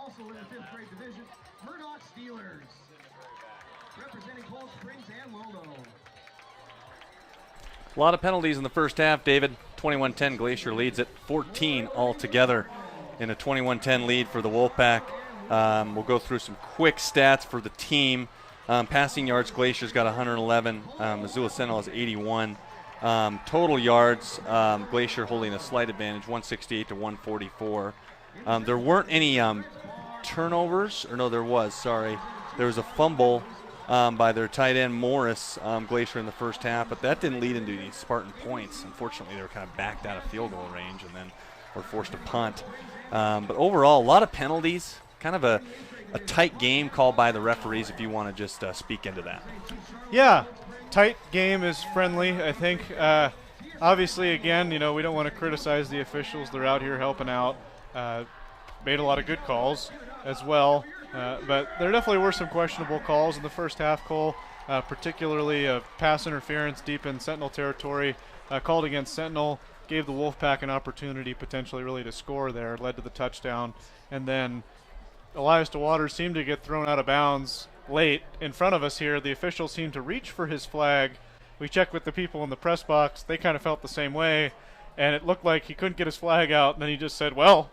Also in the 5th grade division, Murdoch Steelers. Representing Cold Springs and Lono. A lot of penalties in the first half, David. 21-10, Glacier leads at 14 altogether in a 21-10 lead for the Wolfpack. We'll go through some quick stats for the team. Passing yards, Glacier's got 111. Missoula Sentinel has 81. Total yards, Glacier holding a slight advantage, 168 to 144. There weren't any turnovers, or no, there was, sorry. There was a fumble by their tight end, Morris, Glacier in the first half, but that didn't lead into any Spartan points. Unfortunately, they were kind of backed out of field goal range and then were forced to punt. But overall, a lot of penalties, kind of a tight game called by the referees, if you want to just speak into that. Yeah, tight game is friendly, I think. Obviously, again, we don't want to criticize the officials. They're out here helping out. Made a lot of good calls as well. But there definitely were some questionable calls in the first half, Cole, particularly a pass interference deep in Sentinel territory called against Sentinel, gave the Wolfpack an opportunity potentially really to score there, led to the touchdown. And then Elias DeWaters seemed to get thrown out of bounds late in front of us here. The officials seemed to reach for his flag. We checked with the people in the press box. They kind of felt the same way, and it looked like he couldn't get his flag out, and then he just said, well,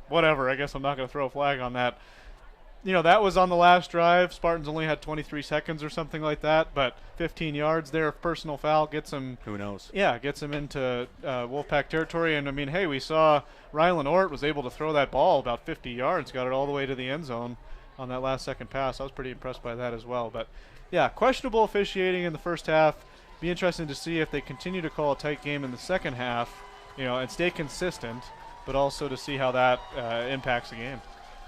whatever, I guess I'm not going to throw a flag on that. That was on the last drive. Spartans only had 23 seconds or something like that, but 15 yards there. Personal foul gets him. Who knows? Yeah, gets him into Wolfpack territory. And, hey, we saw Rylan Ort was able to throw that ball about 50 yards, got it all the way to the end zone on that last second pass. I was pretty impressed by that as well. But, yeah, questionable officiating in the first half. Be interesting to see if they continue to call a tight game in the second half, and stay consistent, but also to see how that impacts the game.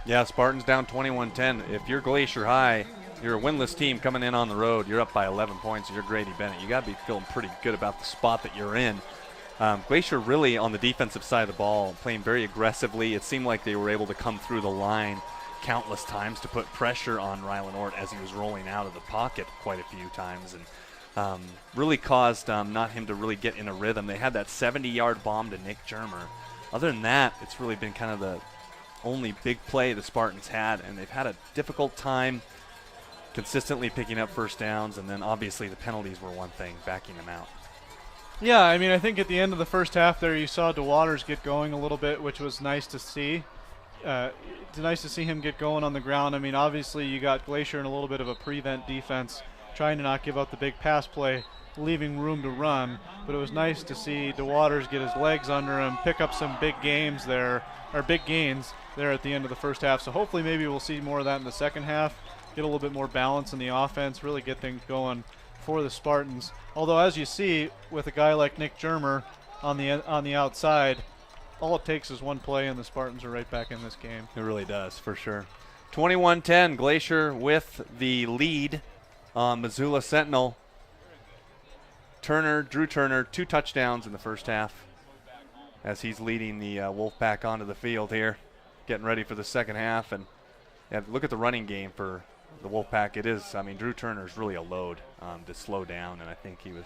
Yeah, Spartans down 21-10. If you're Glacier High, you're a winless team coming in on the road. You're up by 11 points. You're Grady Bennett. You got to be feeling pretty good about the spot that you're in. Glacier really on the defensive side of the ball, playing very aggressively. It seemed like they were able to come through the line countless times to put pressure on Rylan Ort as he was rolling out of the pocket quite a few times, and really caused not him to really get in a rhythm. They had that 70-yard bomb to Nick Germer. Other than that, it's really been kind of the only big play the Spartans had, and they've had a difficult time consistently picking up first downs, and then obviously the penalties were one thing, backing them out. Yeah, I think at the end of the first half there you saw DeWaters get going a little bit, which was nice to see. It's nice to see him get going on the ground. Obviously you got Glacier in a little bit of a prevent defense, trying to not give up the big pass play, leaving room to run, but it was nice to see DeWaters get his legs under him, pick up some big gains there at the end of the first half. So hopefully maybe we'll see more of that in the second half, get a little bit more balance in the offense, really get things going for the Spartans. Although, as you see, with a guy like Nick Germer on the outside, all it takes is one play and the Spartans are right back in this game. It really does, for sure. 21-10, Glacier with the lead on Missoula Sentinel. Drew Turner, 2 touchdowns in the first half as he's leading the Wolfpack onto the field here, getting ready for the second half. And look at the running game for the Wolfpack. It is, Drew Turner's really a load to slow down, and I think he was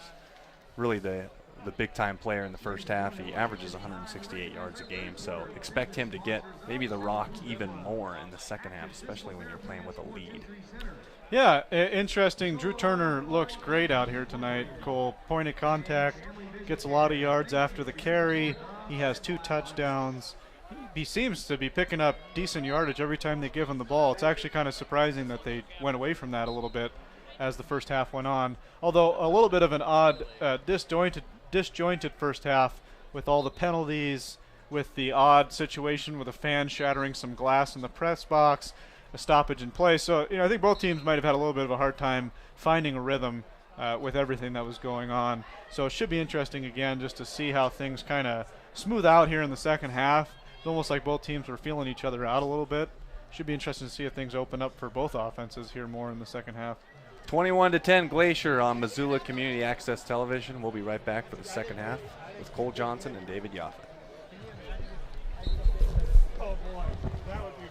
really the big-time player in the first half. He averages 168 yards a game, so expect him to get maybe the rock even more in the second half, especially when you're playing with a lead. Yeah, interesting. Drew Turner looks great out here tonight, Cole. Point of contact, gets a lot of yards after the carry. He has 2 touchdowns. He seems to be picking up decent yardage every time they give him the ball. It's actually kind of surprising that they went away from that a little bit as the first half went on. Although a little bit of an odd, disjointed first half with all the penalties, with the odd situation with a fan shattering some glass in the press box, a stoppage in play. So, I think both teams might have had a little bit of a hard time finding a rhythm with everything that was going on. So it should be interesting again just to see how things kind of smooth out here in the second half. It's almost like both teams were feeling each other out a little bit. Should be interesting to see if things open up for both offenses here more in the second half. 21-10 Glacier on Missoula Community Access Television. We'll be right back for the second half with Cole Johnson and David Yaffa. Oh boy, that would be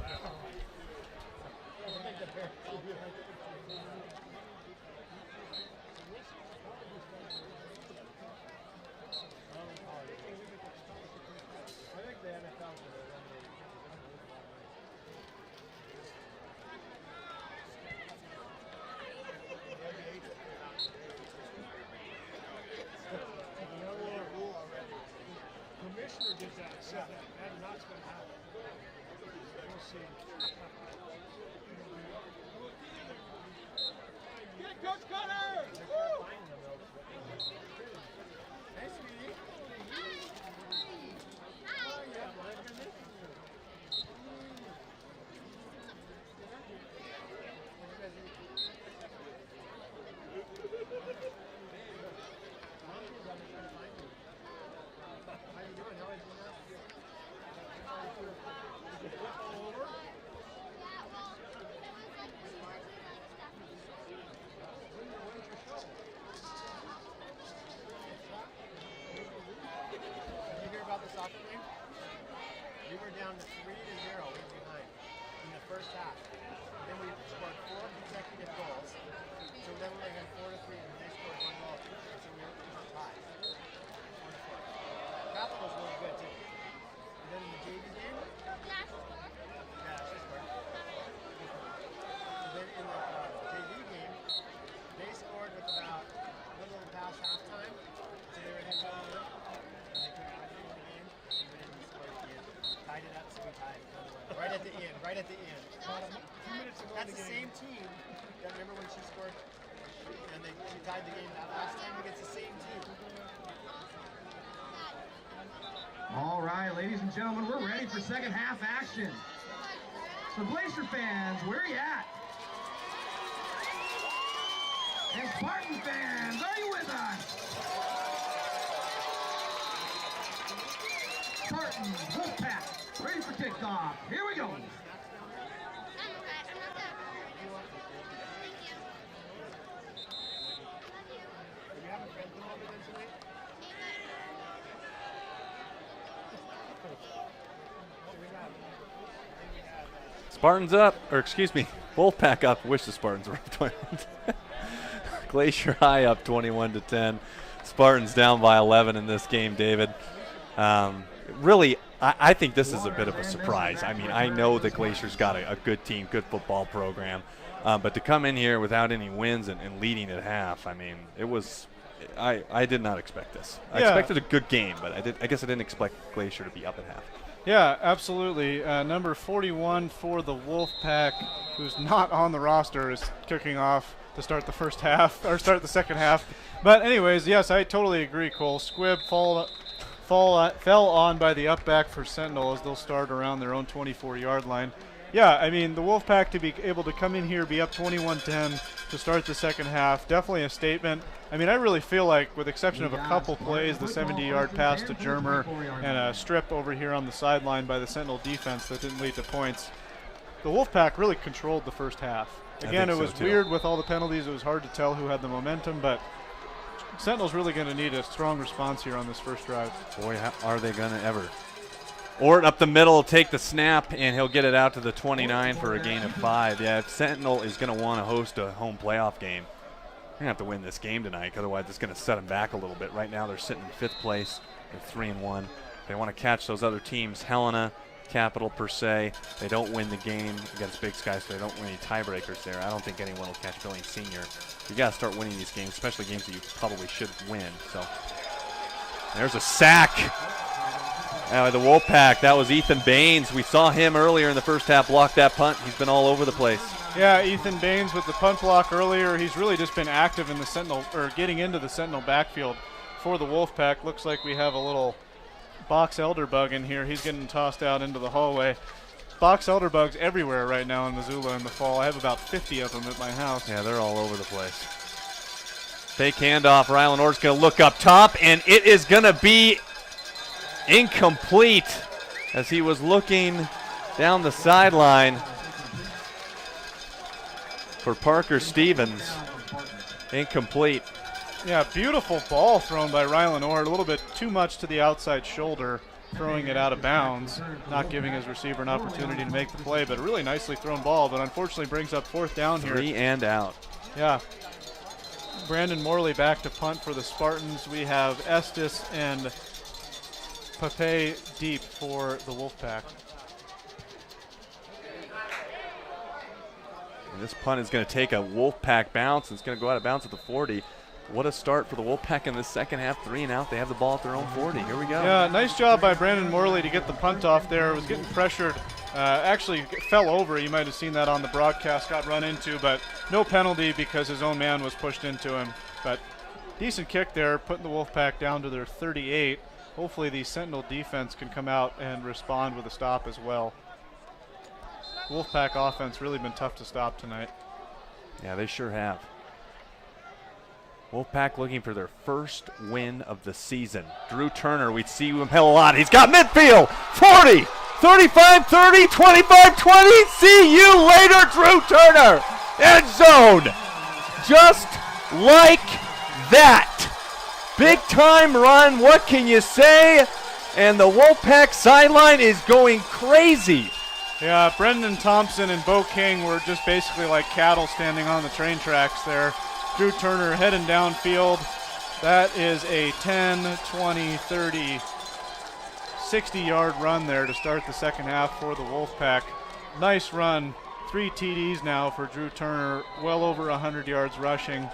Right at the end. That's the same team. That remember when she scored and she tied the game that last time against the same team. All right, ladies and gentlemen, we're ready for second half action. So Glacier fans, where are you at? And Spartan fans, are you with us? Spartan Wolfpack, ready for kickoff. Here we go. Spartans up, or excuse me, Wolfpack up. Wish the Spartans were up. Glacier High up 21-10. Spartans down by 11 in this game, David. Really, I think this is a bit of a surprise. I mean, I know that Glacier's got a good team, good football program, but to come in here without any wins and leading at half, I mean, it was. I did not expect this. I expected a good game, but I guess I didn't expect Glacier to be up at half. Yeah, absolutely. Number 41 for the Wolfpack, who's not on the roster, is kicking off to start the first half, or start the second half. But anyways, yes, I totally agree, Cole. Squibb fell on by the up back for Sentinel as they'll start around their own 24-yard line. Yeah, I mean, the Wolfpack to be able to come in here, be up 21-10 to start the second half, definitely a statement. I mean, I really feel like, with the exception of a couple plays, the 70-yard pass to Germer and a strip over here on the sideline by the Sentinel defense that didn't lead to points, the Wolfpack really controlled the first half. Again, it was weird with all the penalties. It was hard to tell who had the momentum, but Sentinel's really going to need a strong response here on this first drive. Boy, how are they going to ever. Orton up the middle, take the snap, and he'll get it out to the 29 for a gain of 5. Yeah, if Sentinel is going to want to host a home playoff game, they're going to have to win this game tonight. Otherwise, it's going to set them back a little bit. Right now, they're sitting in 5th place. They're 3-1. They want to catch those other teams, Helena, Capital per se. They don't win the game against Big Sky, so they don't win any tiebreakers there. I don't think anyone will catch Billings Senior. You got to start winning these games, especially games that you probably should win. So there's a sack. The Wolfpack, that was Ethan Baines. We saw him earlier in the first half block that punt. He's been all over the place. Yeah, Ethan Baines with the punt block earlier. He's really just been active in the Sentinel, or getting into the Sentinel backfield for the Wolfpack. Looks like we have a little box elderbug in here. He's getting tossed out into the hallway. Box elderbugs everywhere right now in Missoula in the fall. I have about 50 of them at my house. Yeah, they're all over the place. Fake handoff. Rylan Orr's going to look up top, and it is going to be incomplete as he was looking down the sideline for Parker Stevens. Incomplete. Yeah, beautiful ball thrown by Rylan Orr. A little bit too much to the outside shoulder, throwing it out of bounds, not giving his receiver an opportunity to make the play, but a really nicely thrown ball, but unfortunately brings up 4th down here. 3 and out. Yeah. Brandon Morley back to punt for the Spartans. We have Estes and Pape deep for the Wolfpack. And this punt is going to take a Wolfpack bounce. It's going to go out of bounds at the 40. what a start for the Wolfpack in the second half. 3 and out. They have the ball at their own 40. Here we go. Yeah, nice job by Brandon Morley to get the punt off there. Was getting pressured. Actually fell over. You might have seen that on the broadcast. Got run into, but no penalty because his own man was pushed into him. But decent kick there, putting the Wolfpack down to their 38. Hopefully the Sentinel defense can come out and respond with a stop as well. Wolfpack offense really been tough to stop tonight. Yeah, they sure have. Wolfpack looking for their first win of the season. Drew Turner, we'd see him hell a lot. He's got midfield, 40, 35, 30, 25, 20. See you later, Drew Turner. End zone. Just like that. Big time run, what can you say? And the Wolfpack sideline is going crazy. Yeah, Brendan Thompson and Bo King were just basically like cattle standing on the train tracks there. Drew Turner heading downfield. That is a 10, 20, 30, 60-yard run there to start the second half for the Wolfpack. Nice run. 3 TDs now for Drew Turner, well over 100 yards rushing.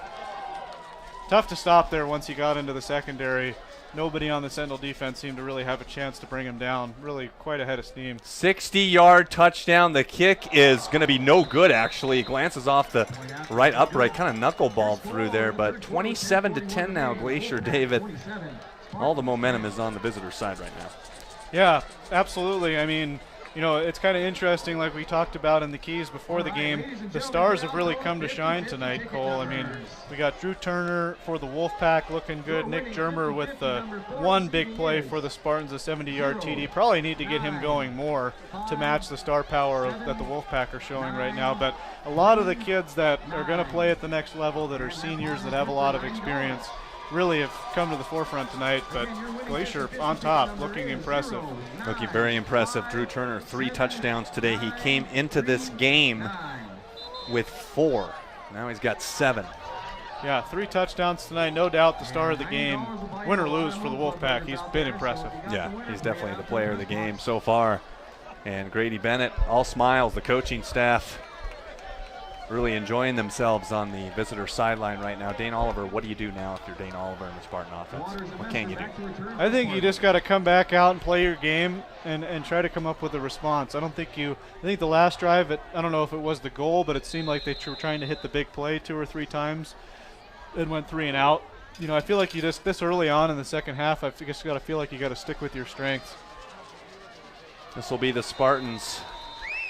Tough to stop there once he got into the secondary. Nobody on the Sentinel defense seemed to really have a chance to bring him down. Really quite ahead of steam. 60-yard touchdown. The kick is going to be no good, actually. It glances off the right upright, kind of knuckleballed through there. But 27-10 now, Glacier, David. All the momentum is on the visitor side right now. Yeah, absolutely. I mean, you know, it's kind of interesting, like we talked about in the keys before the game. The stars have really come to shine tonight, Cole. I mean, we got Drew Turner for the Wolfpack looking good. Nick Germer with the one big play for the Spartans, a 70-yard TD. Probably need to get him going more to match the star power that the Wolfpack are showing right now. But a lot of the kids that are going to play at the next level, that are seniors, that have a lot of experience, really have come to the forefront tonight. But Glacier on top, looking impressive. Looking very impressive. Drew Turner, 3 touchdowns today. He came into this game with 4. Now he's got 7. Yeah, 3 touchdowns tonight. No doubt the star of the game. Win or lose for the Wolfpack, he's been impressive. Yeah, he's definitely the player of the game so far. And Grady Bennett, all smiles. The coaching staff really enjoying themselves on the visitor sideline right now. Dane Oliver, what do you do now if you're Dane Oliver in the Spartan offense? What can you do? I think you just got to come back out and play your game and try to come up with a response. I think the last drive, I don't know if it was the goal, but it seemed like they were trying to hit the big play 2 or 3 times. It went 3 and out. You know, I feel like you just, this early on in the second half, I just got to feel like you got to stick with your strengths. This will be the Spartans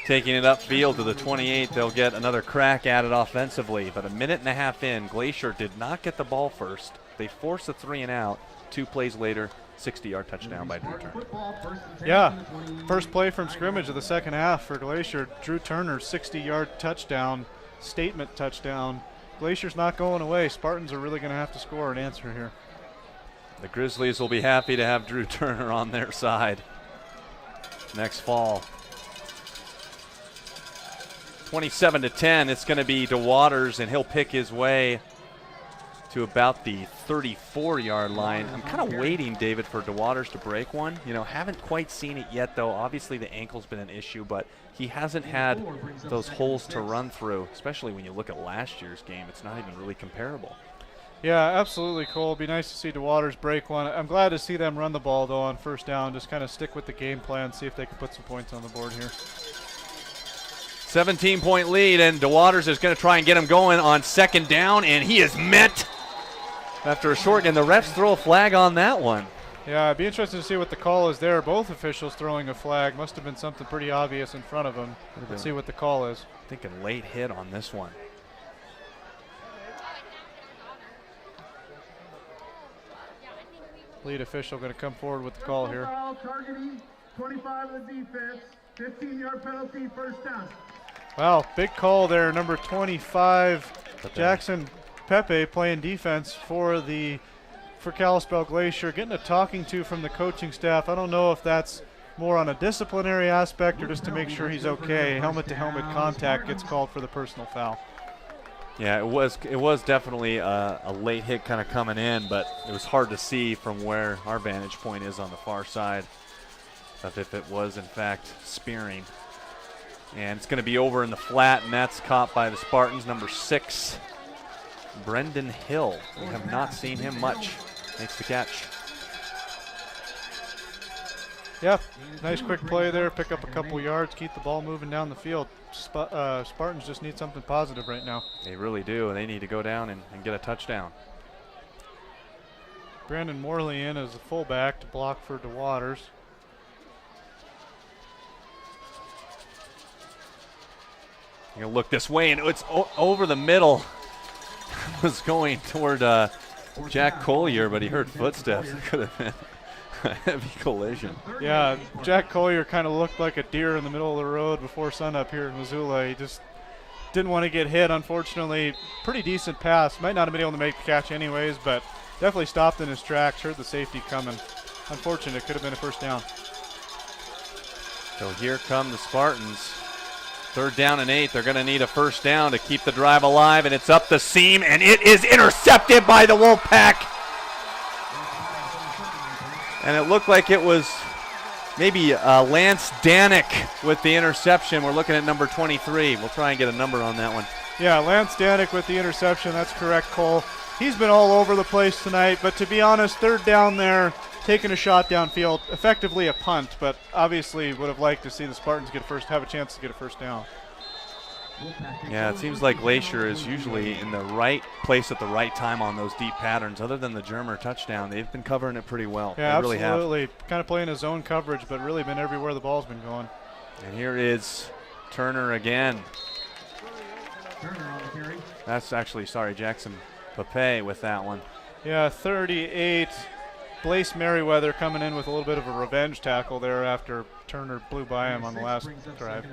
taking it upfield to the 28. They'll get another crack at it offensively. But a minute and a half in, Glacier did not get the ball first. They forced a 3 and out. 2 plays later, 60-yard touchdown by Drew Turner. Yeah, first play from scrimmage of the second half for Glacier. Drew Turner, 60-yard touchdown, statement touchdown. Glacier's not going away. Spartans are really going to have to score an answer here. The Grizzlies will be happy to have Drew Turner on their side next fall. 27-10, it's going to be DeWaters, and he'll pick his way to about the 34-yard line. I'm kind of waiting, David, for DeWaters to break one. You know, haven't quite seen it yet, though. Obviously, the ankle's been an issue, but he hasn't had those holes to run through, especially when you look at last year's game. It's not even really comparable. Yeah, absolutely, Cole. It'd be nice to see DeWaters break one. I'm glad to see them run the ball, though, on first down. Just kind of stick with the game plan, see if they can put some points on the board here. 17-point lead, and DeWaters is going to try and get him going on second down, and he is met after a short, and the refs throw a flag on that one. Yeah, it'd be interesting to see what the call is there. Both officials throwing a flag. Must have been something pretty obvious in front of him. Let's see what the call is. Thinking late hit on this one. Lead official going to come forward with the call here. Targeting 25 of the defense, 15-yard penalty, first down. Wow, big call there, number 25, Jackson Pepe playing defense for Kalispell Glacier, getting a talking to from the coaching staff. I don't know if that's more on a disciplinary aspect or just to make sure he's okay. Helmet-to-helmet contact gets called for the personal foul. Yeah, it was definitely a late hit kind of coming in, but it was hard to see from where our vantage point is on the far side of if it was in fact spearing. And it's going to be over in the flat, and that's caught by the Spartans, number 6, Brendan Hill. We have not seen him much. Makes the catch. Yeah, nice quick play there. Pick up a couple yards, keep the ball moving down the field. Spartans just need something positive right now. They really do. They need to go down and get a touchdown. Brandon Morley in as a fullback to block for DeWaters. You're going to look this way, and it's over the middle. Was going toward Jack Collier, but he heard footsteps. It could have been a heavy collision. Yeah, Jack Collier kind of looked like a deer in the middle of the road before sunup here in Missoula. He just didn't want to get hit, unfortunately. Pretty decent pass. Might not have been able to make the catch anyways, but definitely stopped in his tracks, heard the safety coming. Unfortunate, could have been a first down. So here come the Spartans. 3rd down and 8. They're going to need a first down to keep the drive alive, and it's up the seam, and it is intercepted by the Wolfpack. And it looked like it was maybe Lance Danik with the interception. We're looking at number 23. We'll try and get a number on that one. Yeah, Lance Danik with the interception. That's correct, Cole. He's been all over the place tonight, but to be honest, 3rd down there, taking a shot downfield, effectively a punt, but obviously would have liked to see the Spartans have a chance to get a first down. Yeah, it seems like Glacier is usually in the right place at the right time on those deep patterns. Other than the Germer touchdown, they've been covering it pretty well. Yeah, they absolutely. Really have. Kind of playing a zone coverage, but really been everywhere the ball's been going. And here is Turner again. Turner on the carry. That's actually, Jackson Pape with that one. Yeah, 38. Blaise Merriweather coming in with a little bit of a revenge tackle there after Turner blew by him on the last drive.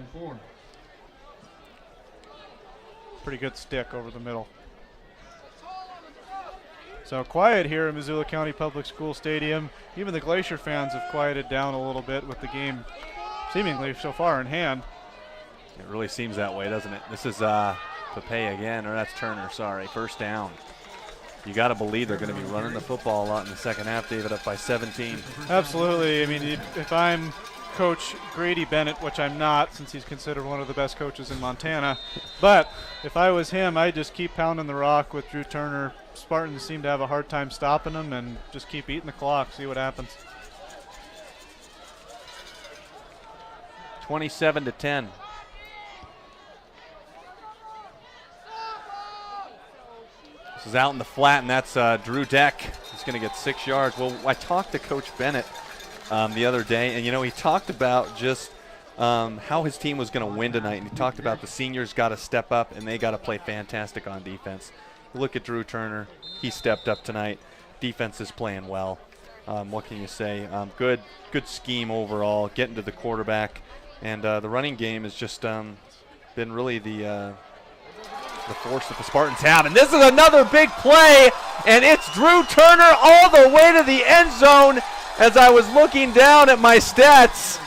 Pretty good stick over the middle. So quiet here in Missoula County Public School Stadium. Even the Glacier fans have quieted down a little bit with the game seemingly so far in hand. It really seems that way, doesn't it? This is Pape again, or that's Turner, sorry. First down. You got to believe they're going to be running the football a lot in the second half, David, up by 17. Absolutely. I mean, if I'm Coach Grady Bennett, which I'm not since he's considered one of the best coaches in Montana, but if I was him, I'd just keep pounding the rock with Drew Turner. Spartans seem to have a hard time stopping him and just keep eating the clock, see what happens. 27-10. This is out in the flat, and that's Drew Deck. He's going to get 6 yards. Well, I talked to Coach Bennett the other day, and, he talked about just how his team was going to win tonight, and he talked about the seniors got to step up, and they got to play fantastic on defense. Look at Drew Turner. He stepped up tonight. Defense is playing well. What can you say? Good scheme overall, getting to the quarterback, and the running game has just been really the force that the Spartans have. And this is another big play, and it's Drew Turner all the way to the end zone. As I was looking down at my stats,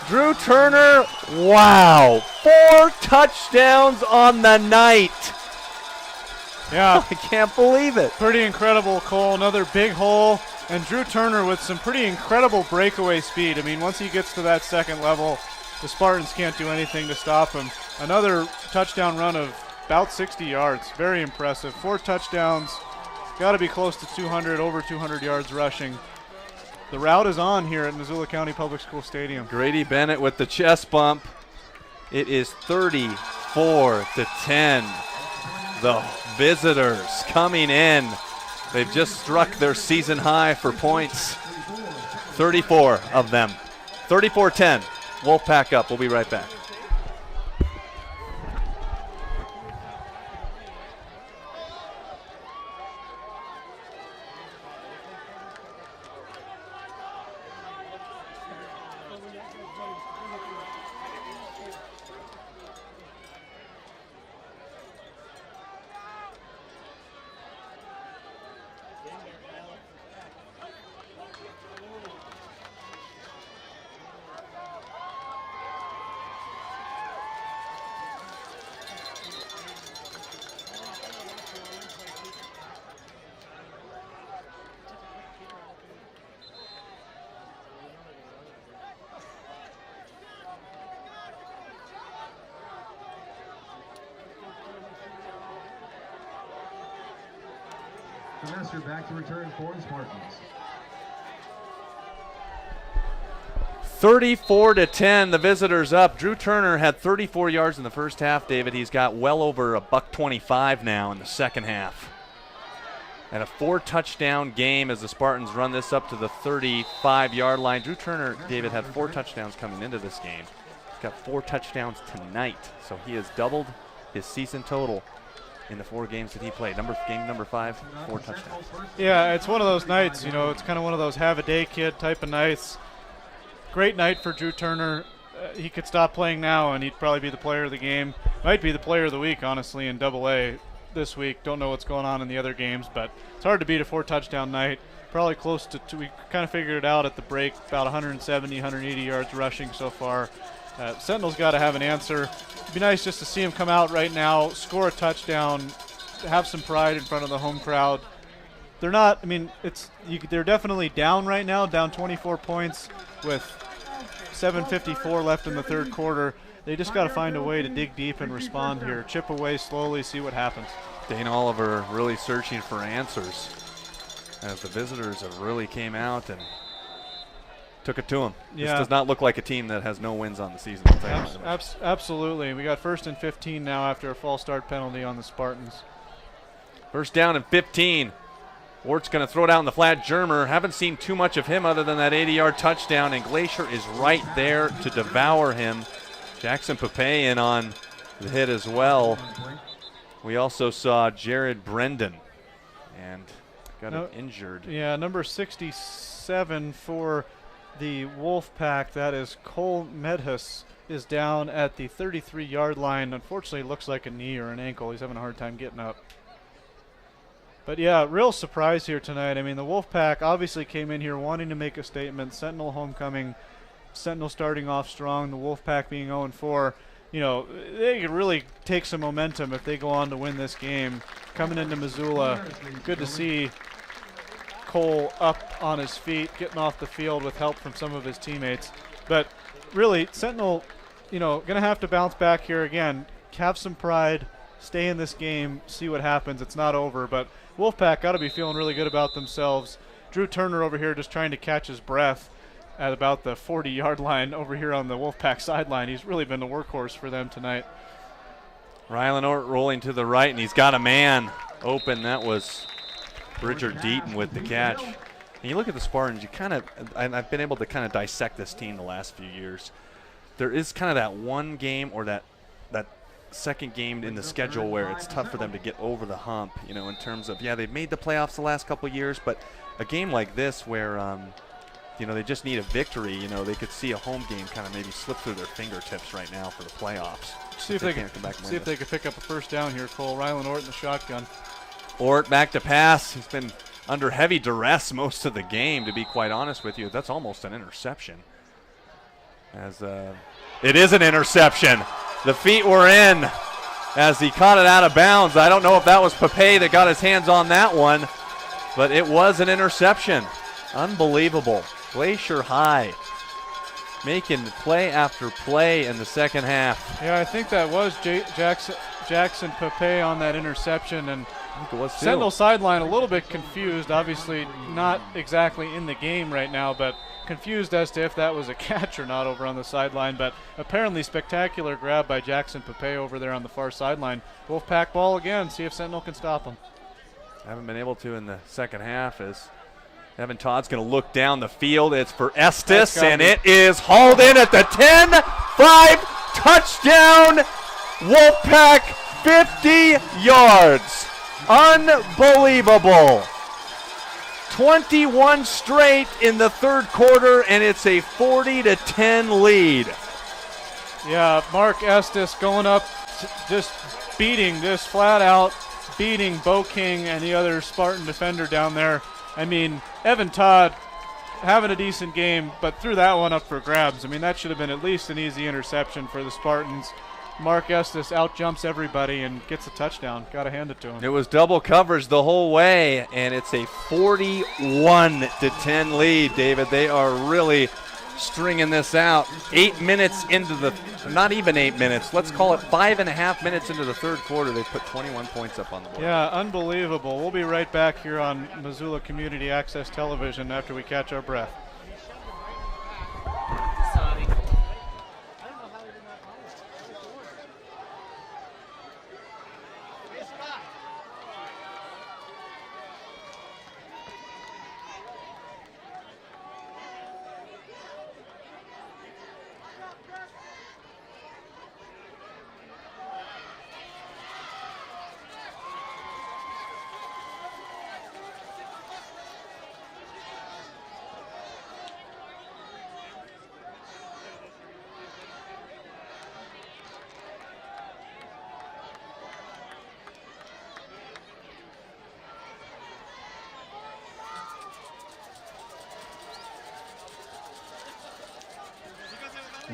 Drew Turner, wow, 4 touchdowns on the night. Yeah. I can't believe it. Pretty incredible, Cole. Another big hole, and Drew Turner with some pretty incredible breakaway speed. I mean, once he gets to that second level, the Spartans can't do anything to stop him. Another touchdown run of about 60 yards. Very impressive. 4 touchdowns. Got to be close to 200, over 200 yards rushing. The route is on here at Missoula County Public School Stadium. Grady Bennett with the chest bump. It is 34-10. The visitors coming in. They've just struck their season high for points. 34 of them. 34-10. Wolfpack up. We'll be right back. Semester back to return for the Spartans. 34-10, the visitors up. Drew Turner had 34 yards in the first half, David. He's got well over a $125 now in the second half. And a 4-touchdown game as the Spartans run this up to the 35-yard line. Drew Turner, David, had 4 touchdowns coming into this game. He's got 4 touchdowns tonight, so he has doubled his season total in the 4 games that he played. Game number 5, 4 touchdowns. Yeah, it's one of those nights, you know, it's kind of one of those have-a-day kid type of nights. Great night for Drew Turner. He could stop playing now, and he'd probably be the player of the game. Might be the player of the week, honestly, in AA this week. Don't know what's going on in the other games, but it's hard to beat a 4-touchdown night. Probably close to we kind of figured it out at the break, about 170, 180 yards rushing so far. Sentinel's got to have an answer. It'd be nice just to see him come out right now, score a touchdown, have some pride in front of the home crowd. They're not, I mean, they're definitely down right now, down 24 points with 7:54 left in the third quarter. They just got to find a way to dig deep and respond here. Chip away slowly, see what happens. Dane Oliver really searching for answers as the visitors have really came out and took it to him. Yeah. This does not look like a team that has no wins on the season. Absolutely. We got 1st and 15 now after a false start penalty on the Spartans. First down and 15. Ort's going to throw it out in the flat. Germer, haven't seen too much of him other than that 80-yard touchdown, and Glacier is right there to devour him. Jackson Pape in on the hit as well. We also saw Jared Brendan, and got him injured. Yeah, number 67 for the Wolfpack, that is Cole Medhus, is down at the 33-yard line. Unfortunately, it looks like a knee or an ankle. He's having a hard time getting up. But yeah, real surprise here tonight. I mean, the Wolfpack obviously came in here wanting to make a statement. Sentinel homecoming, Sentinel starting off strong, the Wolfpack being 0-4. You know, they could really take some momentum if they go on to win this game. Coming into Missoula, good to see Cole up on his feet, getting off the field with help from some of his teammates. But really, Sentinel, you know, going to have to bounce back here again, have some pride, stay in this game, see what happens. It's not over, but Wolfpack got to be feeling really good about themselves. Drew Turner over here just trying to catch his breath at about the 40-yard line over here on the Wolfpack sideline. He's really been the workhorse for them tonight. Rylan Ort rolling to the right, and he's got a man open. That was Bridger Deaton with the catch. And you look at the Spartans, I've been able to kind of dissect this team the last few years. There is kind of that one game or that second game in the schedule where it's tough for them to get over the hump, you know, in terms of, yeah, they've made the playoffs the last couple of years, but a game like this where, you know, they just need a victory, you know, they could see a home game kind of maybe slip through their fingertips right now for the playoffs. See if they can pick up a first down here, Cole. Rylan Ort in the shotgun. Ort back to pass. He's been under heavy duress most of the game, to be quite honest with you. That's almost an interception. It is an interception. The feet were in as he caught it out of bounds. I don't know if that was Pape that got his hands on that one, but it was an interception. Unbelievable. Glacier High making play after play in the second half. Yeah, I think that was Jackson Pape on that interception, and Sentinel sideline a little bit confused. Obviously not exactly in the game right now, but confused as to if that was a catch or not over on the sideline. But apparently spectacular grab by Jackson Pape over there on the far sideline. Wolfpack ball again. See if Sentinel can stop them. Haven't been able to in the second half as Evan Todd's going to look down the field. It's for Estes, and it is hauled in at the 10-5 touchdown. Wolfpack 50 yards. Unbelievable. 21 straight in the third quarter, and it's a 40-10 lead. Yeah, Mark Estes going up, just flat out beating Bo King and the other Spartan defender down there. I mean, Evan Todd having a decent game, but threw that one up for grabs. I mean, that should have been at least an easy interception for the Spartans. Mark Estes out-jumps everybody and gets a touchdown. Got to hand it to him. It was double coverage the whole way, and it's a 41-10 lead, David. They are really stringing this out. 8 minutes into the, not even 8 minutes, let's call it 5.5 minutes into the third quarter. They've put 21 points up on the board. Yeah, unbelievable. We'll be right back here on Missoula Community Access Television after we catch our breath.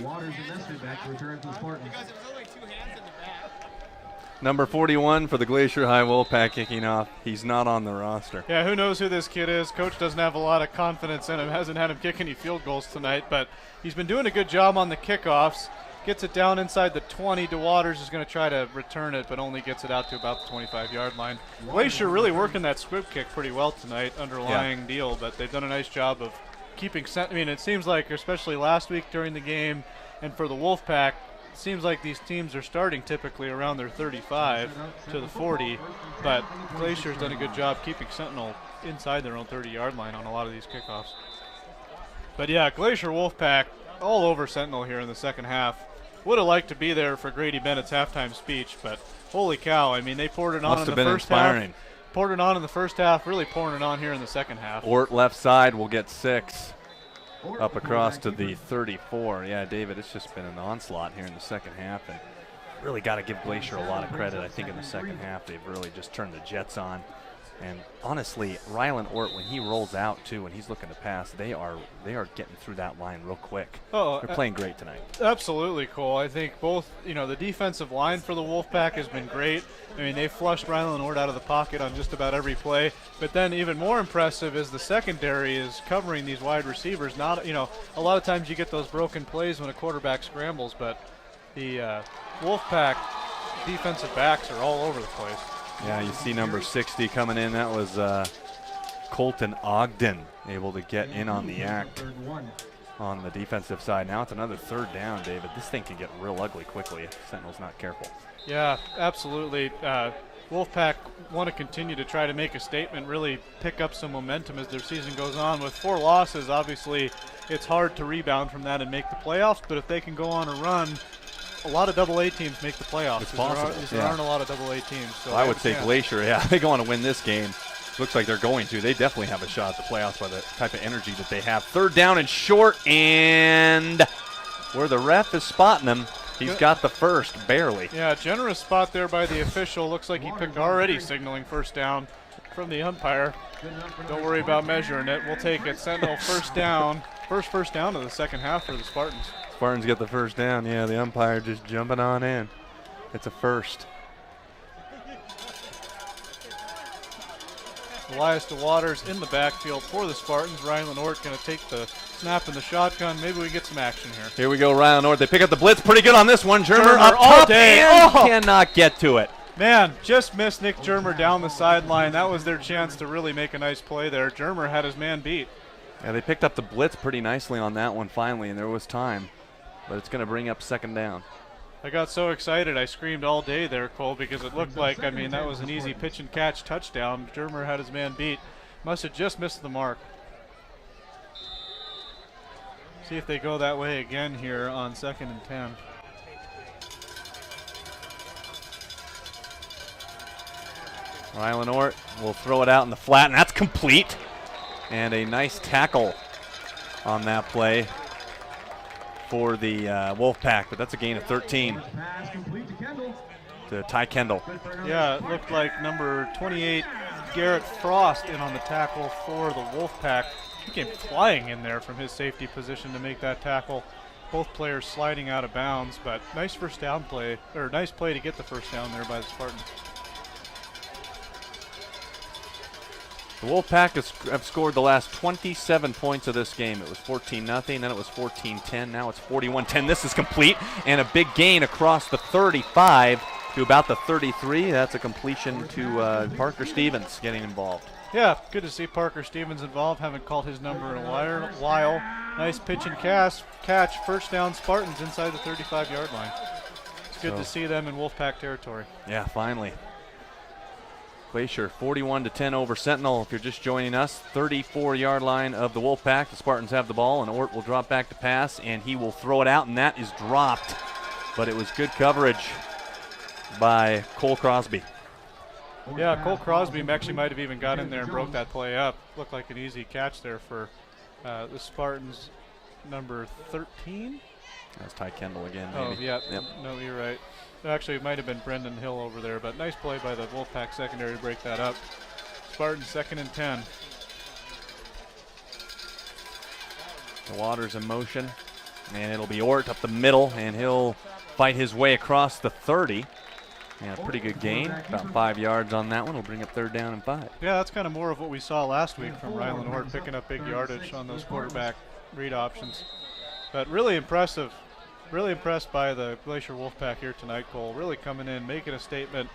Waters and Nestor back to return to the Spartans. Because it was only 2 hands in the back. Number 41 for the Glacier High Wolfpack kicking off. He's not on the roster. Yeah, who knows who this kid is. Coach doesn't have a lot of confidence in him. Hasn't had him kick any field goals tonight, but he's been doing a good job on the kickoffs. Gets it down inside the 20. DeWaters is going to try to return it, but only gets it out to about the 25-yard line. Glacier really working that squib kick pretty well tonight, underlying deal, but they've done a nice job of keeping I mean, it seems like, especially last week during the game, and for the Wolfpack, it seems like these teams are starting typically around their 35 to the 40, but Glacier's done a good job keeping Sentinel inside their own 30-yard line on a lot of these kickoffs. But yeah, Glacier Wolfpack all over Sentinel here in the second half. Would have liked to be there for Grady Bennett's halftime speech, but holy cow, I mean, they poured it on in the first half. Poured it on in the first half, really pouring it on here in the second half. Ort left side will get 6. Up across to the 34. Yeah, David, it's just been an onslaught here in the second half, and really got to give Glacier a lot of credit. I think in the second half they've really just turned the jets on. And honestly, Rylan Ort, when he rolls out too, when he's looking to pass, they are getting through that line real quick. Oh, they're playing great tonight. Absolutely, Cole. I think both, the defensive line for the Wolfpack has been great. I mean, they flushed Rylan Ort out of the pocket on just about every play. But then even more impressive is the secondary is covering these wide receivers. Not, a lot of times you get those broken plays when a quarterback scrambles, but the Wolfpack defensive backs are all over the place. Yeah, you see number 60 coming in. That was Colton Ogden able to get in on the act on the defensive side. Now it's another third down, David. This thing can get real ugly quickly if Sentinel's not careful. Yeah, absolutely. Wolfpack want to continue to try to make a statement, really pick up some momentum as their season goes on. With 4 losses, obviously it's hard to rebound from that and make the playoffs, but if they can go on a run, a lot of AA teams make the playoffs. It's possible. There aren't a lot of AA teams. So well, I would say Glacier, they go on to win this game. Looks like they're going to. They definitely have a shot at the playoffs by the type of energy that they have. Third down and short, and where the ref is spotting them, he's got the first, barely. Yeah, generous spot there by the official. Looks like he picked already signaling first down from the umpire. Don't worry about measuring it. We'll take it. Sentinel first down. First down of the second half for the Spartans. Spartans get the first down. Yeah, the umpire just jumping on in. It's a first. Elias DeWaters in the backfield for the Spartans. Rylan Ort going to take the snap in the shotgun. Maybe we get some action here. Here we go, Rylan Ort. They pick up the blitz pretty good on this one. Germer up all top day. And cannot get to it. Man, just missed Nick Germer down the sideline. That was their chance to really make a nice play there. Germer had his man beat. Yeah, they picked up the blitz pretty nicely on that one finally, and there was time. But it's going to bring up second down. I got so excited I screamed all day there, Cole, because it looked like, that was an easy pitch and catch touchdown. Germer had his man beat. Must have just missed the mark. See if they go that way again here on 2nd and 10. Rylan Ort will throw it out in the flat, and that's complete. And a nice tackle on that play for the Wolfpack, but that's a gain of 13 to Ty Kendall. Yeah, it looked like number 28, Garrett Frost, in on the tackle for the Wolfpack. He came flying in there from his safety position to make that tackle. Both players sliding out of bounds, but nice first down play, or nice play to get the first down there by the Spartans. The Wolfpack have scored the last 27 points of this game. It was 14-0, then it was 14-10, now it's 41-10. This is complete, and a big gain across the 35 to about the 33. That's a completion to Parker Stevens getting involved. Yeah, good to see Parker Stevens involved. Haven't called his number in a while. Nice pitch and catch. First down Spartans inside the 35-yard line. It's good to see them in Wolfpack territory. Yeah, finally. Glacier 41-10 over Sentinel. If you're just joining us, 34-yard line of the Wolfpack. The Spartans have the ball, and Ort will drop back to pass, and he will throw it out, and that is dropped. But it was good coverage by Cole Crosby. Yeah, Cole Crosby actually might have even got in there and broke that play up. Looked like an easy catch there for the Spartans, number 13. That's Ty Kendall again, maybe. Oh, yeah. Yep. No, you're right. Actually, it might have been Brendan Hill over there, but nice play by the Wolfpack secondary to break that up. Spartans 2nd and 10. The Waters in motion, and it'll be Ort up the middle, and he'll fight his way across the 30. And a pretty good gain, about 5 yards on that one. Will bring up 3rd down and 5. Yeah, that's kind of more of what we saw last week from Rylan Ort, picking up big yardage on those quarterback read options. But really impressive. Really impressed by the Glacier Wolfpack here tonight, Cole. Really coming in, making a statement.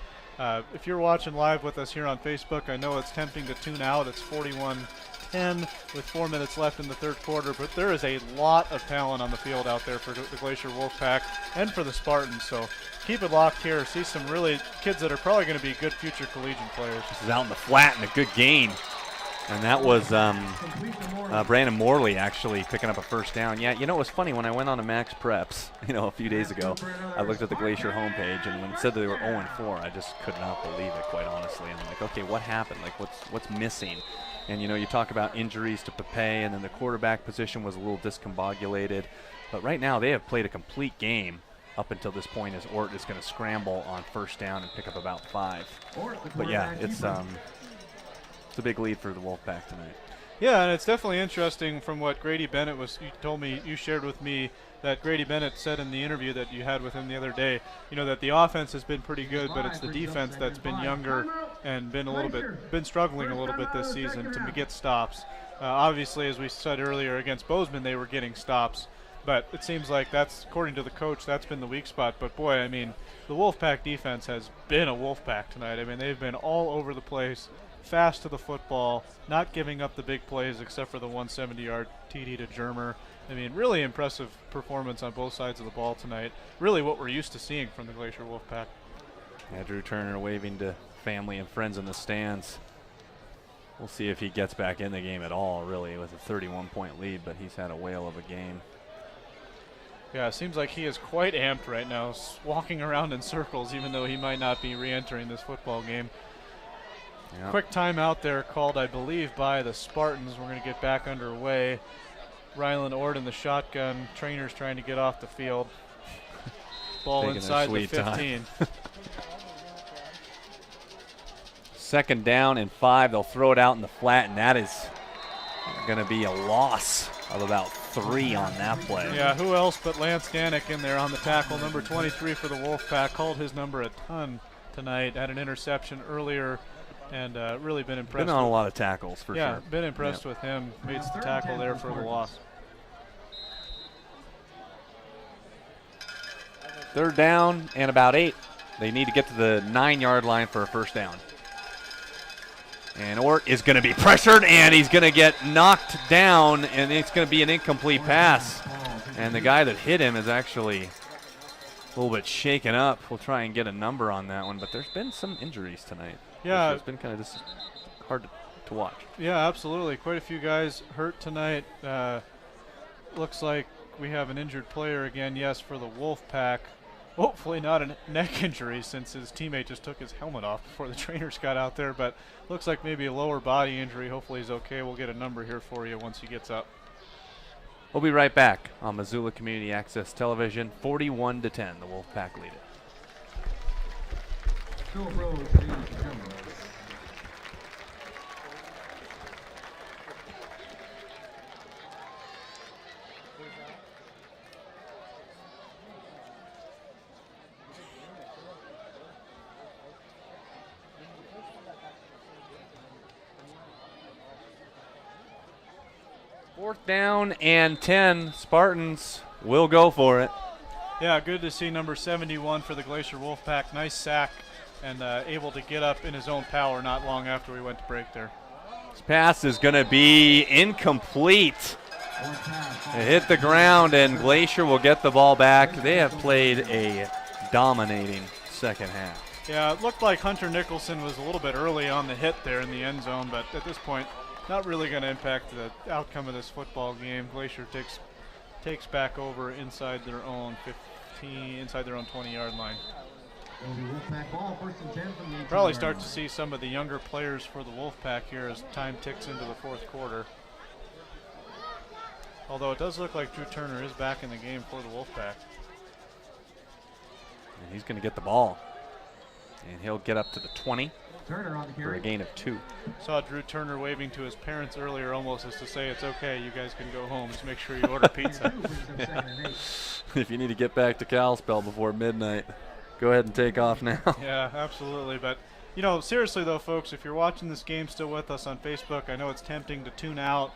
If you're watching live with us here on Facebook, I know it's tempting to tune out. It's 41-10 with 4 minutes left in the 3rd quarter, but there is a lot of talent on the field out there for the Glacier Wolfpack and for the Spartans. So keep it locked here. See some really kids that are probably going to be good future collegiate players. This is out in the flat and a good gain. And that was Brandon Morley actually picking up a 1st down. Yeah, you know, it was funny when I went on to Max Preps, a few days ago. I looked at the Glacier homepage, and when it said that they were 0-4, I just could not believe it, quite honestly. And I'm like, okay, what happened? Like, what's missing? And, you talk about injuries to Pepe, and then the quarterback position was a little discombobulated. But right now, they have played a complete game up until this point, as Ort is going to scramble on 1st down and pick up about 5. But, yeah, it's a big lead for the Wolfpack tonight. Yeah, and it's definitely interesting from what Grady Bennett you shared with me that Grady Bennett said in the interview that you had with him the other day, that the offense has been pretty good, but it's the defense that's been younger and been struggling a little bit this season to get stops. Obviously, as we said earlier, against Bozeman, they were getting stops, but it seems like that's, according to the coach, that's been the weak spot. But boy, I mean, the Wolfpack defense has been a Wolfpack tonight. I mean, they've been all over the place. Fast to the football, not giving up the big plays except for the 170-yard TD to Germer. I mean, really impressive performance on both sides of the ball tonight. Really what we're used to seeing from the Glacier Wolfpack. Yeah, Drew Turner waving to family and friends in the stands. We'll see if he gets back in the game at all, really, with a 31-point lead, but he's had a whale of a game. Yeah, it seems like he is quite amped right now, walking around in circles, even though he might not be re-entering this football game. Yep. Quick timeout there called, I believe, by the Spartans. We're going to get back underway. Rylan Ort in the shotgun. Trainers trying to get off the field. Ball taking inside the 15. 2nd down and 5. They'll throw it out in the flat, and that is going to be a loss of about 3 on that play. Yeah, who else but Lance Danik in there on the tackle. Number 23 for the Wolfpack. Called his number a ton tonight. Had an interception earlier. And really been impressed. Been on a lot of tackles for sure. Yeah, been impressed with him. Made the tackle there for the loss. 3rd down and about 8. They need to get to the 9-yard line for a 1st down. And Ort is going to be pressured, and he's going to get knocked down, and it's going to be an incomplete pass. And the guy that hit him is actually a little bit shaken up. We'll try and get a number on that one, but there's been some injuries tonight. Yeah, it's been kind of just hard to watch. Yeah, absolutely. Quite a few guys hurt tonight. Looks like we have an injured player again, yes, for the Wolfpack. Hopefully not a neck injury, since his teammate just took his helmet off before the trainers got out there, but looks like maybe a lower body injury. Hopefully he's okay. We'll get a number here for you once he gets up. We'll be right back on Missoula Community Access Television. 41-10, the Wolfpack lead it. 4th down and 10. Spartans will go for it. Yeah, good to see number 71 for the Glacier Wolfpack. Nice sack and able to get up in his own power not long after we went to break there. This pass is going to be incomplete. It hit the ground, and Glacier will get the ball back. They have played a dominating second half. Yeah, it looked like Hunter Nicholson was a little bit early on the hit there in the end zone, but at this point, not really going to impact the outcome of this football game. Glacier takes back over inside their own 20-yard line. Probably start to see some of the younger players for the Wolfpack here as time ticks into the 4th quarter. Although it does look like Drew Turner is back in the game for the Wolfpack. And he's going to get the ball. And he'll get up to the 20 for a gain of 2. Saw Drew Turner waving to his parents earlier almost as to say, it's okay, you guys can go home. Just make sure you order pizza. If you need to get back to Kalispell before midnight, go ahead and take off now. Yeah, absolutely. But, you know, seriously though, folks, if you're watching this game still with us on Facebook, I know it's tempting to tune out,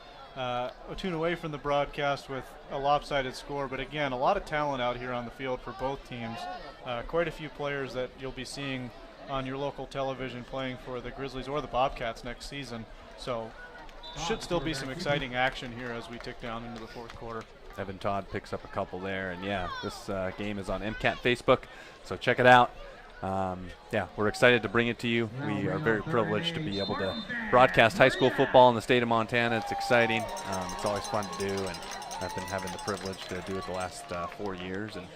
tune away from the broadcast with a lopsided score. But again, a lot of talent out here on the field for both teams. Quite a few players that you'll be seeing on your local television playing for the Grizzlies or the Bobcats next season. So should still be some exciting action here as we tick down into the 4th quarter. Evan Todd picks up a couple there. And, yeah, this game is on MCAT Facebook, so check it out. Yeah, we're excited to bring it to you. We are very privileged to be able to broadcast high school football in the state of Montana. It's exciting. It's always fun to do, and I've been having the privilege to do it the last 4 years, and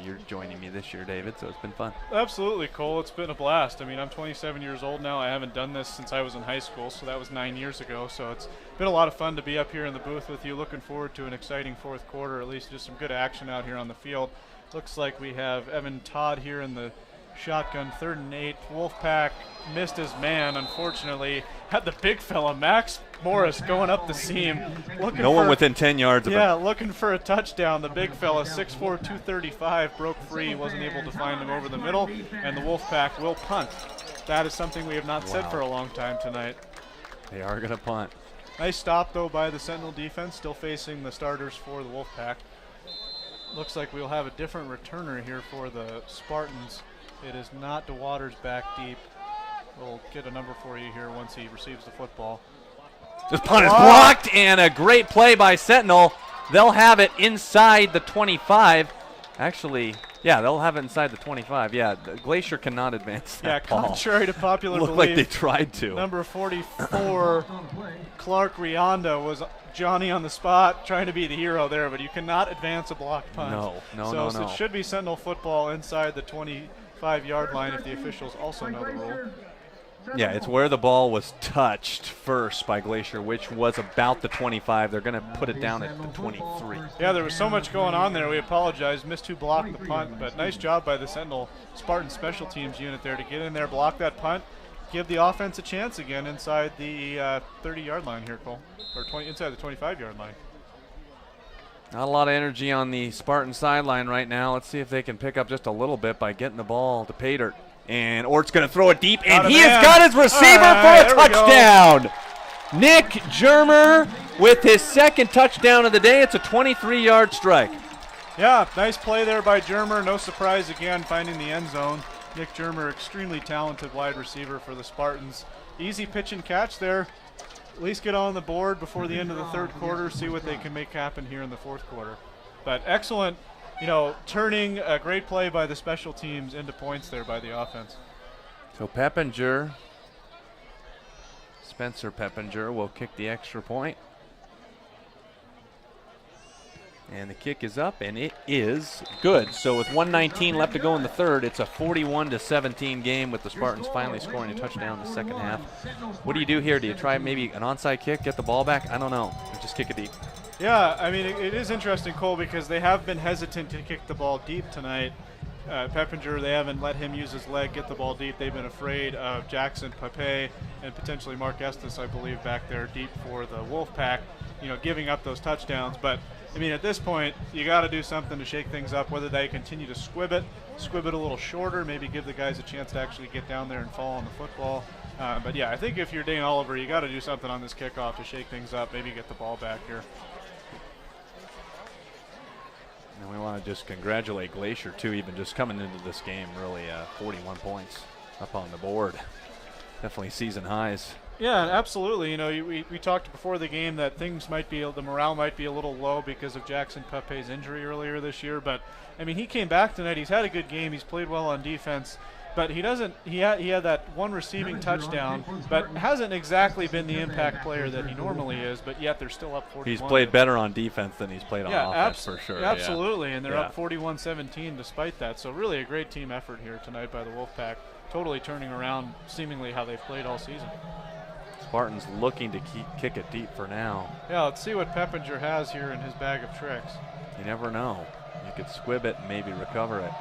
you're joining me this year, David, so it's been fun. Absolutely, Cole. It's been a blast. I mean, I'm 27 years old now. I haven't done this since I was in high school, so that was 9 years ago. So it's been a lot of fun to be up here in the booth with you. Looking forward to an exciting 4th quarter, at least just some good action out here on the field. Looks like we have Evan Todd here in the shotgun, 3rd and 8. Wolfpack missed his man, unfortunately. Had the big fella, Max Morris, going up the seam. No one within 10 yards of him. Yeah, looking for a touchdown. The big fella, 6'4", 235, broke free, wasn't able to find him over the middle, and the Wolfpack will punt. That is something we have not said for a long time tonight. They are going to punt. Nice stop, though, by the Sentinel defense, still facing the starters for the Wolfpack. Looks like we'll have a different returner here for the Spartans. It is not DeWaters back deep. We'll get a number for you here once he receives the football. This punt is blocked, and a great play by Sentinel. They'll have it inside the 25. Actually, yeah, they'll have it inside the 25. Yeah, Glacier cannot advance that ball. Contrary to popular Looked belief, like they tried to. Number 44, Clark Rionda, was Johnny on the spot trying to be the hero there, but you cannot advance a blocked punt. No. So it should be Sentinel football inside the 25-yard line if the officials also know the rule. Yeah, it's where the ball was touched first by Glacier, which was about the 25. They're going to put it down at the 23. Yeah, there was so much going on there. We apologize. Missed who blocked the punt, but nice job by the Sentinel Spartan special teams unit there to get in there, block that punt, give the offense a chance again inside the 30-yard line here, Cole, or inside the 25-yard line. Not a lot of energy on the Spartan sideline right now. Let's see if they can pick up just a little bit by getting the ball to Paydirt. And Ort's going to throw it deep, and he has got his receiver for a touchdown. Nick Germer with his 2nd touchdown of the day. It's a 23-yard strike. Yeah, nice play there by Germer. No surprise again finding the end zone. Nick Germer, extremely talented wide receiver for the Spartans. Easy pitch and catch there. At least get on the board before the end of the 3rd quarter, see what they can make happen here in the 4th quarter. But excellent, turning a great play by the special teams into points there by the offense. So Spencer Peppinger will kick the extra point. And the kick is up, and it is good. So with 1:19 left to go in the 3rd, it's a 41-17 game with the Spartans finally scoring a touchdown in the 2nd half. What do you do here? Do you try maybe an onside kick, get the ball back? I don't know. Or just kick it deep. Yeah, I mean, it is interesting, Cole, because they have been hesitant to kick the ball deep tonight. Peppinger, they haven't let him use his leg, get the ball deep. They've been afraid of Jackson Pape and potentially Mark Estes, I believe, back there deep for the Wolfpack, giving up those touchdowns. But I mean, at this point, you got to do something to shake things up, whether they continue to squib it a little shorter, maybe give the guys a chance to actually get down there and fall on the football. But yeah, I think if you're Dane Oliver, you got to do something on this kickoff to shake things up, maybe get the ball back here. And we want to just congratulate Glacier, too, even just coming into this game, really 41 points up on the board. Definitely season highs. Yeah, absolutely. You know, we talked before the game that the morale might be a little low because of Jackson Pepe's injury earlier this year. But, I mean, he came back tonight. He's had a good game. He's played well on defense. But he had that one receiving touchdown, but hasn't exactly been the impact player that he normally is, but yet they're still up 41. He's played better on defense than he's played on offense, for sure. Absolutely, and they're up 41-17 despite that. So really a great team effort here tonight by the Wolfpack, totally turning around seemingly how they've played all season. Spartans looking to kick it deep for now. Yeah, let's see what Peppinger has here in his bag of tricks. You never know. You could squib it and maybe recover it.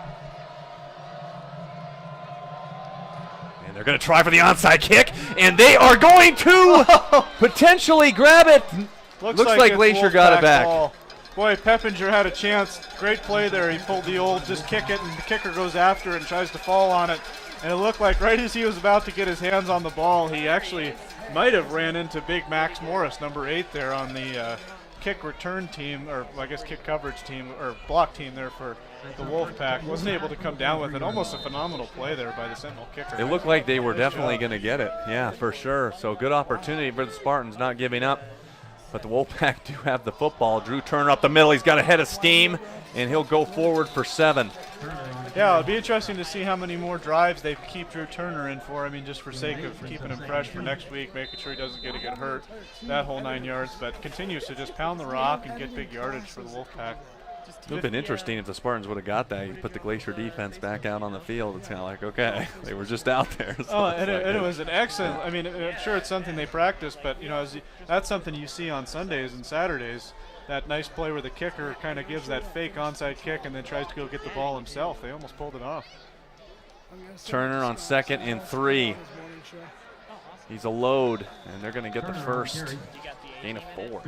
And they're going to try for the onside kick, and they are going to potentially grab it. Looks like Glacier got it back. Ball. Boy, Peppinger had a chance. Great play there. He pulled the old just kick it, and the kicker goes after it and tries to fall on it. And it looked like right as he was about to get his hands on the ball, he actually might have ran into big Max Morris, number 8 there on the kick return team, or I guess kick coverage team, or block team there for the Wolfpack. Wasn't able to come down with it. Almost a phenomenal play there by the Sentinel kicker. It looked like they were definitely going to get it. Yeah, for sure. So good opportunity for the Spartans, not giving up. But the Wolfpack do have the football. Drew Turner up the middle. He's got a head of steam, and he'll go forward for 7. Yeah, it'll be interesting to see how many more drives they keep Drew Turner in for. I mean, just for sake of keeping him fresh for next week, making sure he doesn't get hurt, that whole 9 yards. But continues to just pound the rock and get big yardage for the Wolfpack. It would have been interesting if the Spartans would have got that. You put the Glacier defense back out on the field. It's kind of like, okay, they were just out there. So it was an excellent. I mean, I'm sure it's something they practice, but you know, that's something you see on Sundays and Saturdays. That nice play where the kicker kind of gives that fake onside kick and then tries to go get the ball himself. They almost pulled it off. Turner on 2nd and 3. He's a load, and they're going to get the first. Gain of 4.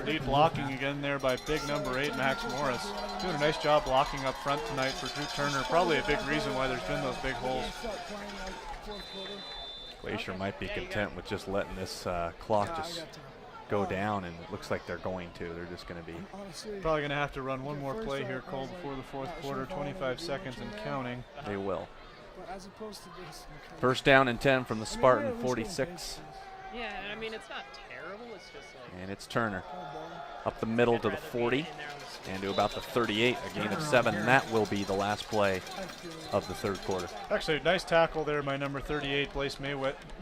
Lead blocking again there by big number 8, Max Morris. Doing a nice job blocking up front tonight for Drew Turner. Probably a big reason why there's been those big holes. Glacier might be content with just letting this clock just go down, and it looks like they're going to. They're just going to be. Probably going to have to run one more play here, Cole, before the 4th quarter. 25 seconds and counting. They will. First down and 10 from the Spartan 46. Yeah, I mean, it's not terrible. It's just like. And it's Turner up the middle to the 40 and to about the 38, a gain of 7. That will be the last play of the 3rd quarter. Actually, nice tackle there by number 38, Blaise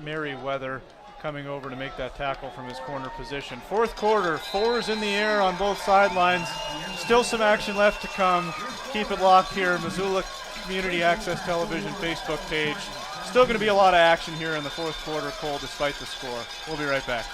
Merriweather, coming over to make that tackle from his corner position. 4th quarter, 4s in the air on both sidelines. Still some action left to come. Keep it locked here. Missoula Community Access Television Facebook page. Still going to be a lot of action here in the 4th quarter, Cole, despite the score. We'll be right back.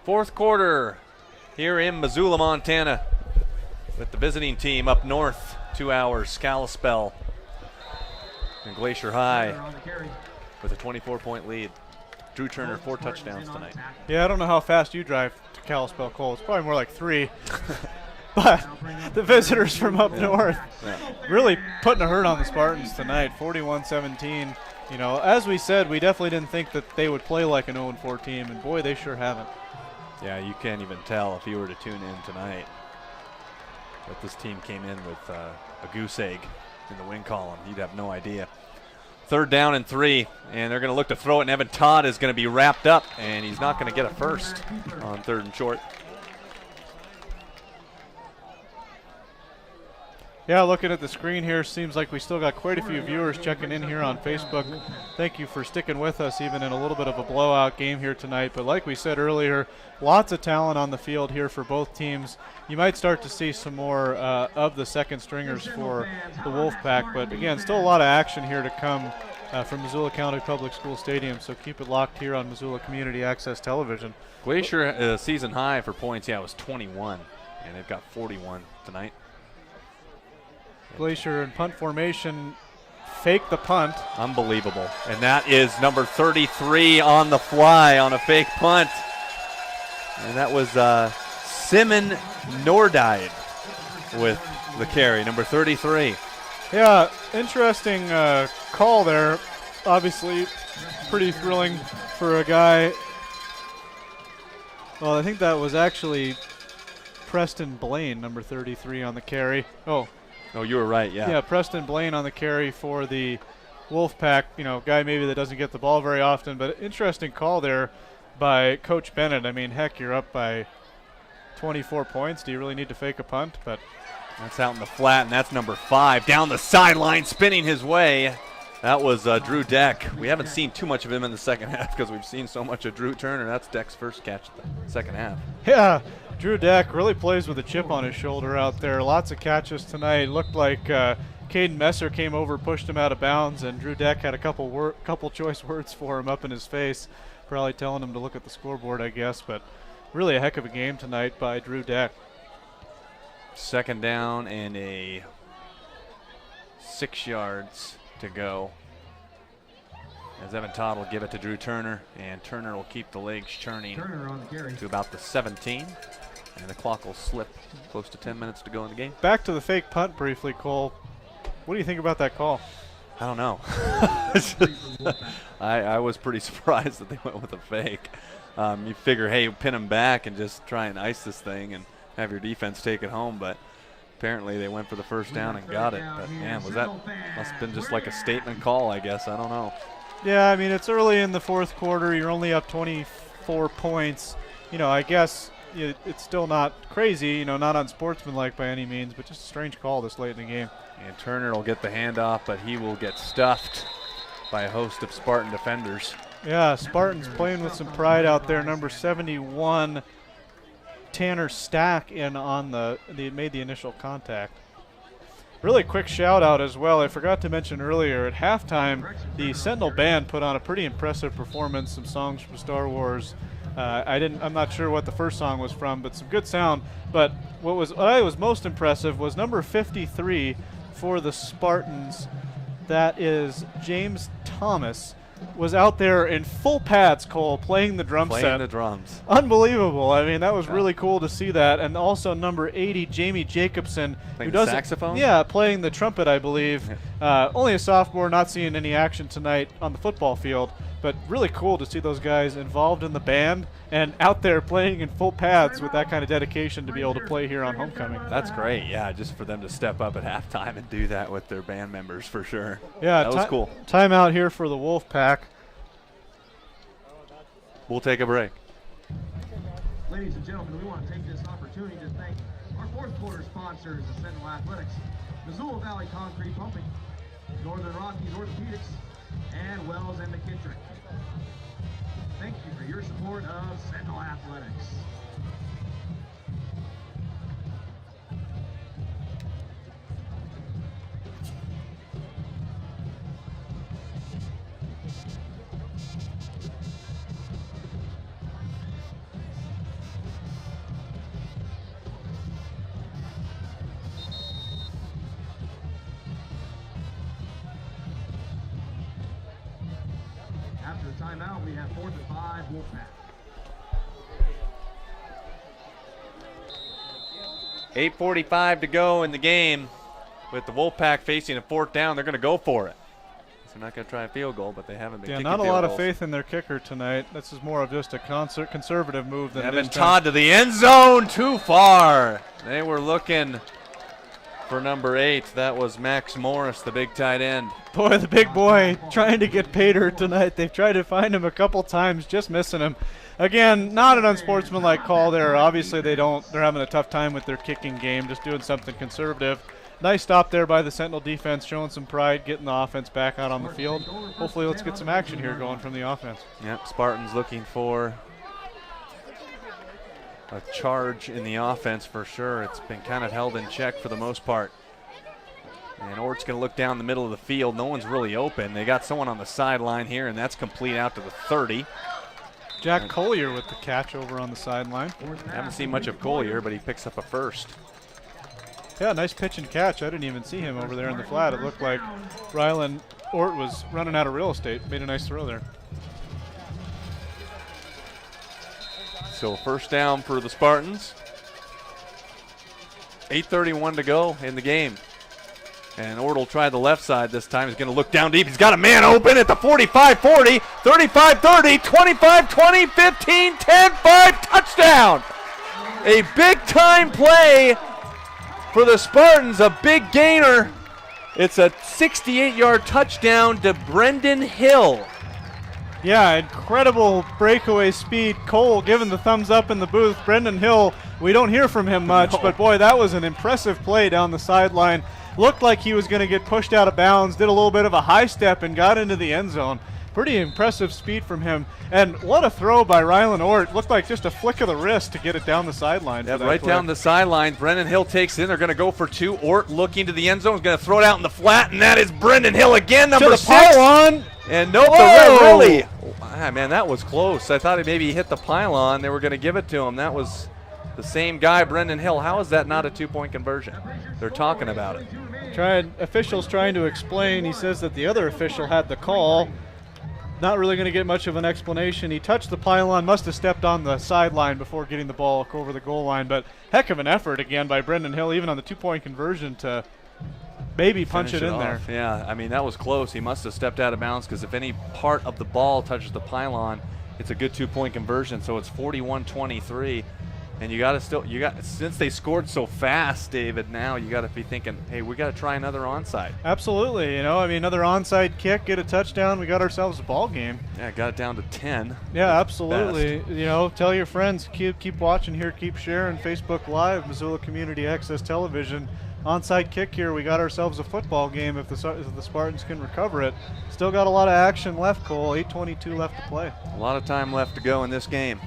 Fourth quarter here in Missoula, Montana, with the visiting team up north, 2 hours, Kalispell and Glacier High with a 24-point lead. Drew Turner, 4 touchdowns tonight. Yeah, I don't know how fast you drive to Kalispell, Cole. It's probably more like 3. But the visitors from up north really putting a hurt on the Spartans tonight, 41-17. You know, as we said, we definitely didn't think that they would play like an 0-4 team, and boy, they sure haven't. Yeah, you can't even tell if you were to tune in tonight that this team came in with a goose egg in the win column. You'd have no idea. 3rd down and 3, and they're going to look to throw it, and Evan Todd is going to be wrapped up, and he's not going to get a first on 3rd and short. Yeah, looking at the screen here, seems like we still got quite a few viewers checking in here on Facebook. Thank you for sticking with us even in a little bit of a blowout game here tonight. But like we said earlier, lots of talent on the field here for both teams. You might start to see some more of the second stringers for the Wolfpack. But again, still a lot of action here to come from Missoula County Public School Stadium. So keep it locked here on Missoula Community Access Television. Glacier season high for points, was 21. And they've got 41 tonight. Glacier in punt formation, fake the punt. Unbelievable. And that is number 33 on the fly on a fake punt. And that was Simon Nordied with the carry, number 33. Yeah, interesting call there. Obviously, pretty thrilling for a guy. Well, I think that was actually Preston Blaine, number 33 on the carry. Oh, you were right, yeah. Yeah, Preston Blaine on the carry for the Wolfpack, guy maybe that doesn't get the ball very often, but interesting call there by Coach Bennett. I mean, heck, you're up by 24 points. Do you really need to fake a punt? But that's out in the flat, and that's number 5. Down the sideline, spinning his way. That was Drew Deck. We haven't seen too much of him in the second half because we've seen so much of Drew Turner. That's Deck's first catch the second half. Yeah, Drew Deck really plays with a chip on his shoulder out there. Lots of catches tonight. Looked like Caden Messer came over, pushed him out of bounds, and Drew Deck had a couple choice words for him up in his face, probably telling him to look at the scoreboard, I guess. But really a heck of a game tonight by Drew Deck. Second down and a 6 yards to go. As Evan Todd will give it to Drew Turner, and Turner will keep the legs churning to about the 17, and the clock will slip close to 10 minutes to go in the game. Back to the fake punt briefly, Cole. What do you think about that call? I don't know. I was pretty surprised that they went with a fake. You figure, hey, pin them back and just try and ice this thing and have your defense take it home, but apparently they went for the first down and got it. But man, must have been just like a statement call, I guess. I don't know. Yeah, I mean, it's early in the fourth quarter. You're only up 24 points. I guess it's still not crazy, not unsportsmanlike by any means, but just a strange call this late in the game. And Turner will get the handoff, but he will get stuffed by a host of Spartan defenders. Yeah, Spartans playing with some pride out there. Number 71, Tanner Stack made the initial contact. Really quick shout out as well. I forgot to mention earlier, at halftime, the Sentinel Band put on a pretty impressive performance, some songs from Star Wars. I'm not sure what the first song was from, but some good sound. But what I was most impressive was number 53 for the Spartans. That is James Thomas. Was out there in full pads, Cole, playing the drum set. Playing the drums. Unbelievable. I mean, that was really cool to see that. And also number 80, Jamie Jacobson. Playing the saxophone? Yeah, playing the trumpet, I believe. Only a sophomore, not seeing any action tonight on the football field. But really cool to see those guys involved in the band and out there playing in full pads with that kind of dedication to be able to play here on homecoming. That's great, yeah, just for them to step up at halftime and do that with their band members for sure. Yeah, that was cool. Timeout here for the Wolfpack. We'll take a break. Ladies and gentlemen, we want to take this opportunity to thank our fourth quarter sponsors, the Sentinel Athletics, Missoula Valley Concrete Pumping, Northern Rockies Orthopedics, and Wells and McKittrick. Thank you for your support of Sentinel Athletics. After the timeout, we have 4th and 5, Wolfpack. 8:45 to go in the game. With the Wolfpack facing a 4th down, they're going to go for it. They're not going to try a field goal, but they haven't been kicking not a field lot goals. of faith in their kicker tonight. This is more of just a conservative move than Evan Todd to the end zone, too far. They were looking for number 8. That was Max Morris, the big tight end. Boy, the big boy trying to get pay dirt tonight. They've tried to find him a couple times, just missing him. Again, not an unsportsmanlike call there. Obviously, they're having a tough time with their kicking game, just doing something conservative. nice stop there by the Sentinel defense, showing some pride, getting the offense back out on the field. Hopefully let's get some action here going from the offense. Yep, Spartans looking for a charge in the offense for sure. It's been kind of held in check for the most part. And Ort's going to look down the middle of the field. No one's really open. They got someone on the sideline here, and that's complete out to the 30. Jack Collier with the catch over on the sideline. Haven't seen much of Collier, but he picks up a first. Yeah, nice pitch and catch. I didn't even see him over there in the flat. It looked like Rylan Ort was running out of real estate. Made a nice throw there. So first down for the Spartans. 8:31 to go in the game. And Ort will try the left side this time. He's going to look down deep. He's got a man open at the 45-40, 35-30, 25-20, 15, 10-5, touchdown. A big-time play for the Spartans, a big gainer. It's a 68-yard touchdown to Brendan Hill. Yeah, incredible breakaway speed. Cole giving the thumbs up in the booth. Brendan Hill, we don't hear from him much, but boy, that was an impressive play down the sideline. Looked like he was going to get pushed out of bounds, did a little bit of a high step and got into the end zone. Pretty impressive speed from him. And what a throw by Rylan Ort. Looked like just a flick of the wrist to get it down the sideline. Yeah, right down the sideline. Brendan Hill takes it in. They're going to go for two. Ort looking to the end zone. He's going to throw it out in the flat, and that is Brendan Hill again, number 6. Pylon. And nope, the red really. Ah, man, that was close. I thought maybe he hit the pylon. They were going to give it to him. That was the same guy, Brendan Hill. How is that not a two-point conversion? They're talking about it. Officials trying to explain. He says that the other official had the call. Not really going to get much of an explanation. He touched the pylon, must have stepped on the sideline before getting the ball over the goal line. But heck of an effort again by Brendan Hill, even on the two-point conversion, to maybe punch it in there. Yeah, I mean, that was close. He must have stepped out of bounds because if any part of the ball touches the pylon, it's a good two-point conversion. So it's 41-23. And since they scored so fast, David, now you got to be thinking, hey, we got to try another onside. Absolutely. Another onside kick, get a touchdown, we got ourselves a ball game. Yeah, got it down to 10. Yeah, absolutely. Tell your friends, keep watching here, keep sharing. Facebook Live, Missoula Community Access Television. Onside kick here, we got ourselves a football game if the Spartans can recover it. Still got a lot of action left, Cole. 8:22 left to play. A lot of time left to go in this game.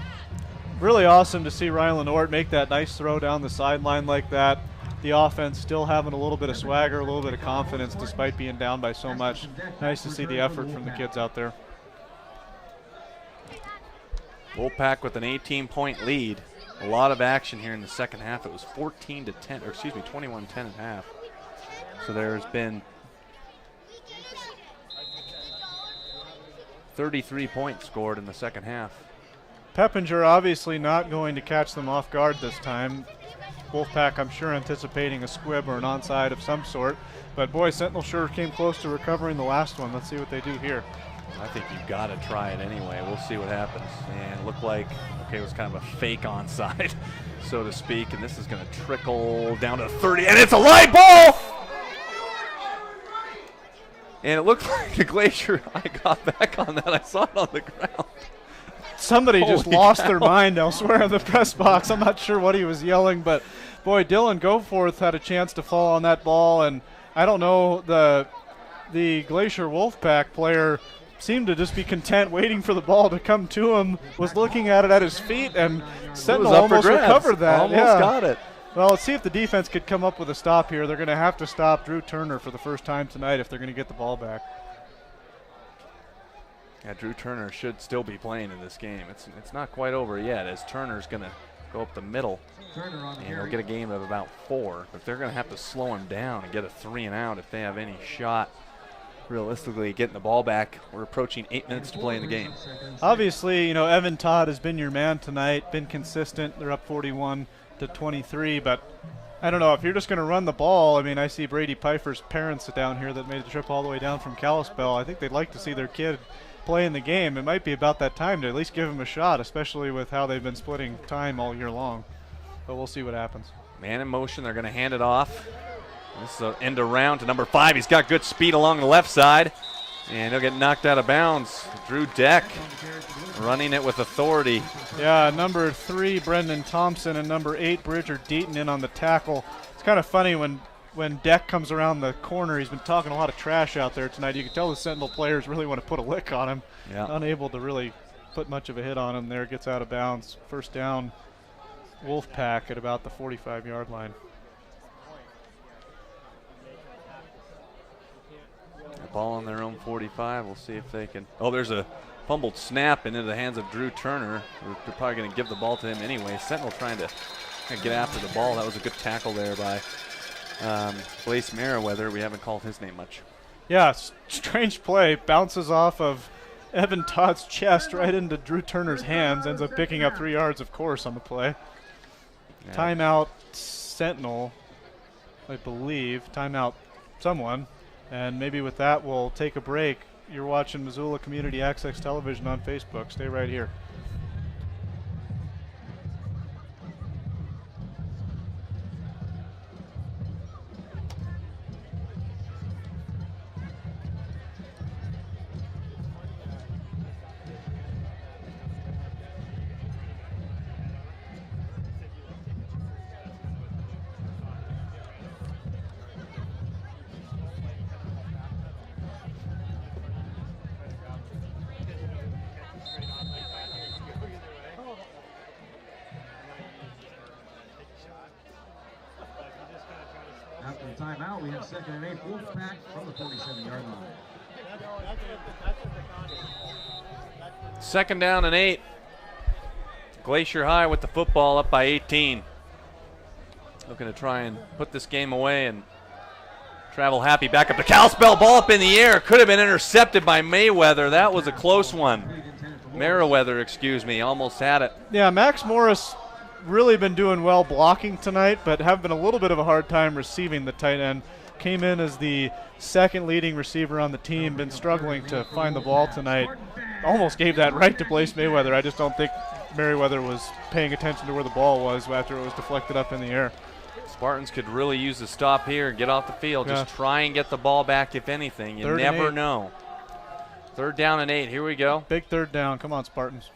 Really awesome to see Rylan Ort make that nice throw down the sideline like that. The offense still having a little bit of swagger, a little bit of confidence despite being down by so much. Nice to see the effort from the kids out there. Wolfpack with an 18-point lead. A lot of action here in the second half. It was 21-10 at half. So there's been 33 points scored in the second half. Peppinger obviously not going to catch them off guard this time. Wolfpack, I'm sure, anticipating a squib or an onside of some sort. But boy, Sentinel sure came close to recovering the last one. Let's see what they do here. I think you've got to try it anyway. We'll see what happens. And it looked like, okay, it was kind of a fake onside, so to speak. And this is going to trickle down to 30, and it's a live ball! And it looked like the Glacier, I got back on that. I saw it on the ground. Somebody just lost their mind elsewhere in the press box. I'm not sure what he was yelling, but boy, Dylan Goforth had a chance to fall on that ball, and I don't know, the Glacier Wolfpack player seemed to just be content waiting for the ball to come to him, was looking at it at his feet, and Sentinel almost recovered that. Almost got it. Well, let's see if the defense could come up with a stop here. They're going to have to stop Drew Turner for the first time tonight if they're going to get the ball back. Yeah, Drew Turner should still be playing in this game. It's not quite over yet, as Turner's going to go up the middle, and he'll get a game of about 4. But they're going to have to slow him down and get a 3 and out if they have any shot, realistically, getting the ball back. We're approaching 8 minutes to play in the game. Obviously, Evan Todd has been your man tonight, been consistent. They're up 41-23, but I don't know, if you're just going to run the ball, I mean, I see Brady Pfeiffer's parents down here that made the trip all the way down from Kalispell. I think they'd like to see their kid play in the game. It might be about that time to at least give him a shot, especially with how they've been splitting time all year long. But we'll see what happens. Man in motion, they're going to hand it off. This is an end around to number 5. He's got good speed along the left side, and he'll get knocked out of bounds. Drew Deck running it with authority. Yeah, number 3, Brendan Thompson, and number 8, Bridger Deaton in on the tackle. It's kind of funny when when Deck comes around the corner, he's been talking a lot of trash out there tonight. You can tell the Sentinel players really want to put a lick on him. Yeah. Unable to really put much of a hit on him there. Gets out of bounds. First down, Wolfpack at about the 45-yard line. Ball on their own 45. We'll see if they can. Oh, there's a fumbled snap into the hands of Drew Turner. They're probably going to give the ball to him anyway. Sentinel trying to get after the ball. That was a good tackle there by Blaise Merriweather. We haven't called his name much. Yeah, strange play. Bounces off of Evan Todd's chest right into Drew Turner's hands. Ends up picking up 3 yards, of course, on the play. Yeah. Timeout Sentinel, I believe. Timeout someone. And maybe with that, we'll take a break. You're watching Missoula Community Access Television on Facebook. Stay right here. After the timeout, we have 2nd and 8 Wolfpack from the 47-yard line. 2nd down and 8. Glacier High with the football up by 18. Looking to try and put this game away and travel happy back up to Kalispell. Ball up in the air. Could have been intercepted by Mayweather. That was a close one. Merriweather, excuse me, almost had it. Yeah, Max Morris really been doing well blocking tonight, but have been a little bit of a hard time receiving the tight end. Came in as the 2nd leading receiver on the team, been struggling to find the ball tonight. Almost gave that right to Blaise Mayweather. I just don't think Merriweather was paying attention to where the ball was after it was deflected up in the air. Spartans could really use a stop here and get off the field. Yeah. Just try and get the ball back, if anything. You 3rd and never 8. know. 3rd down and 8. Here we go. Big 3rd down. Come on, Spartans.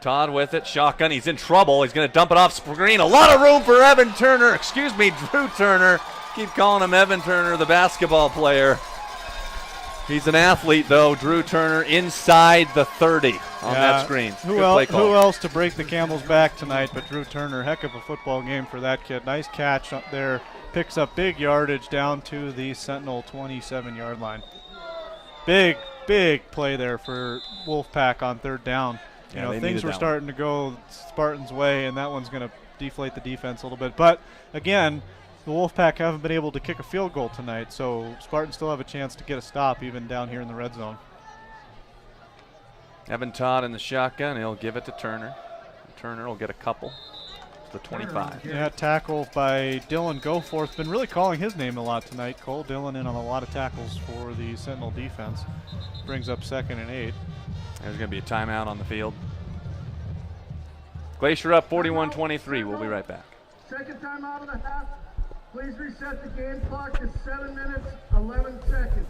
Todd with it. Shotgun. He's in trouble. He's going to dump it off screen. A lot of room for Evan Turner. Excuse me, Drew Turner. Keep calling him Evan Turner, the basketball player. He's an athlete, though. Drew Turner inside the 30 on that screen. Who else to break the Camel's back tonight but Drew Turner? Heck of a football game for that kid. Nice catch up there. Picks up big yardage down to the Sentinel 27-yard line. Big play there for Wolfpack on 3rd down. You know, things were starting to go Spartans' way, and that one's going to deflate the defense a little bit. But, again, the Wolfpack haven't been able to kick a field goal tonight, so Spartans still have a chance to get a stop even down here in the red zone. Evan Todd in the shotgun. He'll give it to Turner. Turner will get a couple. The 25. Yeah, tackle by Dylan Goforth. Been really calling his name a lot tonight. Cole Dylan in on a lot of tackles for the Sentinel defense. Brings up 2nd and 8. There's going to be a timeout on the field. Glacier up 41-23. We'll be right back. 2nd time out of the half. Please reset the game clock to 7 minutes, 11 seconds.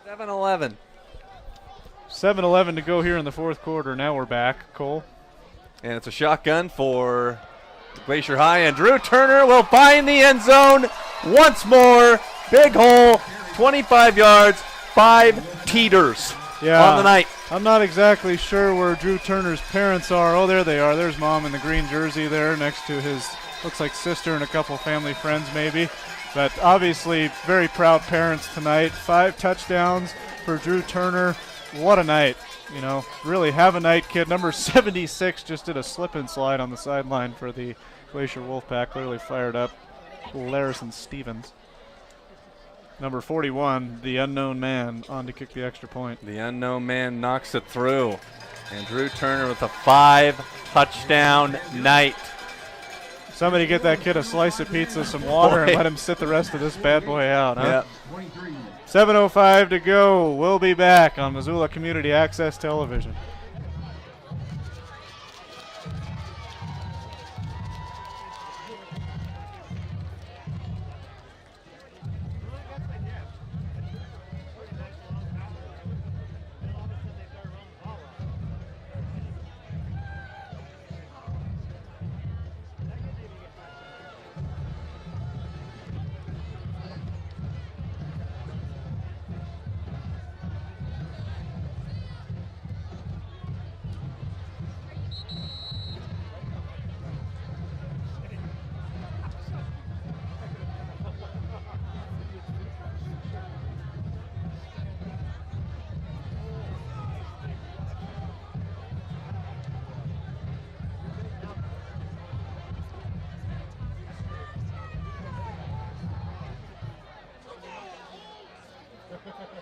$7-11. 7-11 to go here in the 4th quarter. Now we're back. Cole. And it's a shotgun for Glacier High, and Drew Turner will find the end zone once more. Big hole, 25 yards, 5 teeters on the night. I'm not exactly sure where Drew Turner's parents are. Oh, there they are. There's Mom in the green jersey there next to his, looks like sister and a couple family friends maybe. But obviously very proud parents tonight. 5 touchdowns for Drew Turner. What a night. you know, really have a night, kid. Number 76 just did a slip and slide on the sideline for the Glacier Wolfpack. Clearly fired up. Larison Stevens. Number 41, the unknown man, on to kick the extra point. The unknown man knocks it through. And Drew Turner with a 5-touchdown night. Somebody get that kid a slice of pizza, some water, and let him sit the rest of this bad boy out, huh? Yeah. 7:05 to go. We'll be back on Missoula Community Access Television.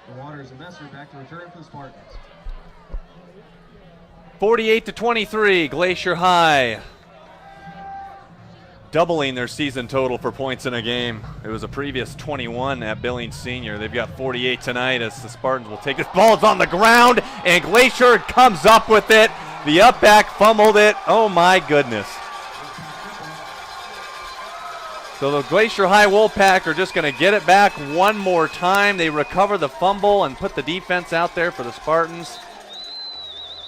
The Waters and Messer back to return for the Spartans. 48-23, Glacier High. Doubling their season total for points in a game. It was a previous 21 at Billings Senior. They've got 48 tonight as the Spartans will take this. Ball's on the ground, and Glacier comes up with it. The up back fumbled it. Oh my goodness. So the Glacier High Wolfpack are just going to get it back one more time. They recover the fumble and put the defense out there for the Spartans.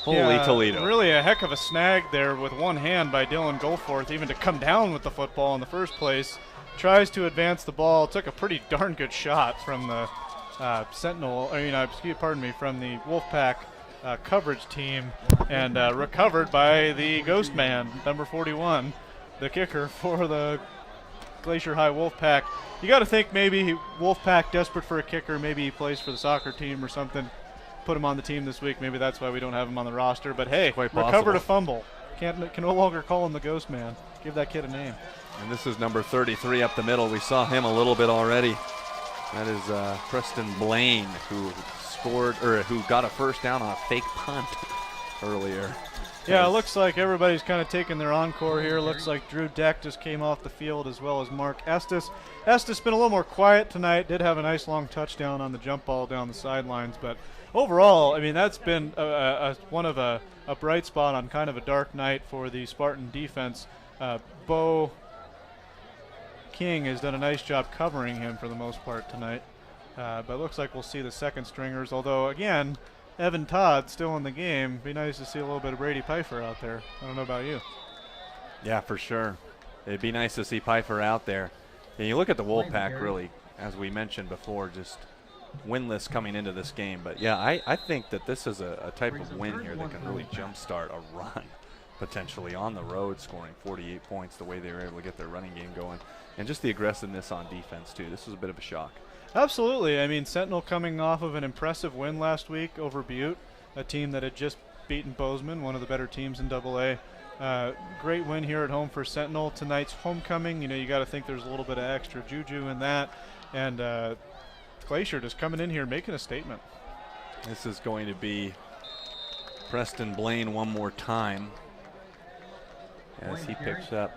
Holy Toledo. Really a heck of a snag there with one hand by Dylan Goldforth, even to come down with the football in the first place. Tries to advance the ball. Took a pretty darn good shot from the from the Wolfpack coverage team, and recovered by the Ghost Man, number 41, the kicker for the Glacier High Wolfpack. You got to think maybe Wolfpack desperate for a kicker. Maybe he plays for the soccer team or something. Put him on the team this week. Maybe that's why we don't have him on the roster. But hey, recovered a fumble. Can no longer call him the Ghost Man. Give that kid a name. And this is number 33 up the middle. We saw him a little bit already. That is Preston Blaine, who got a first down on a fake punt earlier. Yeah, it looks like everybody's kind of taking their encore here. Looks like Drew Deck just came off the field, as well as Mark Estes. Estes been a little more quiet tonight. Did have a nice long touchdown on the jump ball down the sidelines. But overall, I mean, that's been one of a bright spot on kind of a dark night for the Spartan defense. Bo King has done a nice job covering him for the most part tonight. But it looks like we'll see the second stringers, although, again, Evan Todd still in the game. Be nice to see a little bit of Brady Pfeiffer out there. I don't know about you. Yeah, for sure. It'd be nice to see Pfeiffer out there. And you look at the Wolfpack, really, as we mentioned before, just winless coming into this game. But, yeah, I think that this is a type of win here that can really jumpstart a run, potentially on the road, scoring 48 points the way they were able to get their running game going. And just the aggressiveness on defense, too. This was a bit of a shock. Absolutely. I mean, Sentinel coming off of an impressive win last week over Butte, a team that had just beaten Bozeman, one of the better teams in AA. Great win here at home for Sentinel. Tonight's homecoming, you got to think there's a little bit of extra juju in that. And Glacier just coming in here making a statement. This is going to be Preston Blaine one more time as he picks up.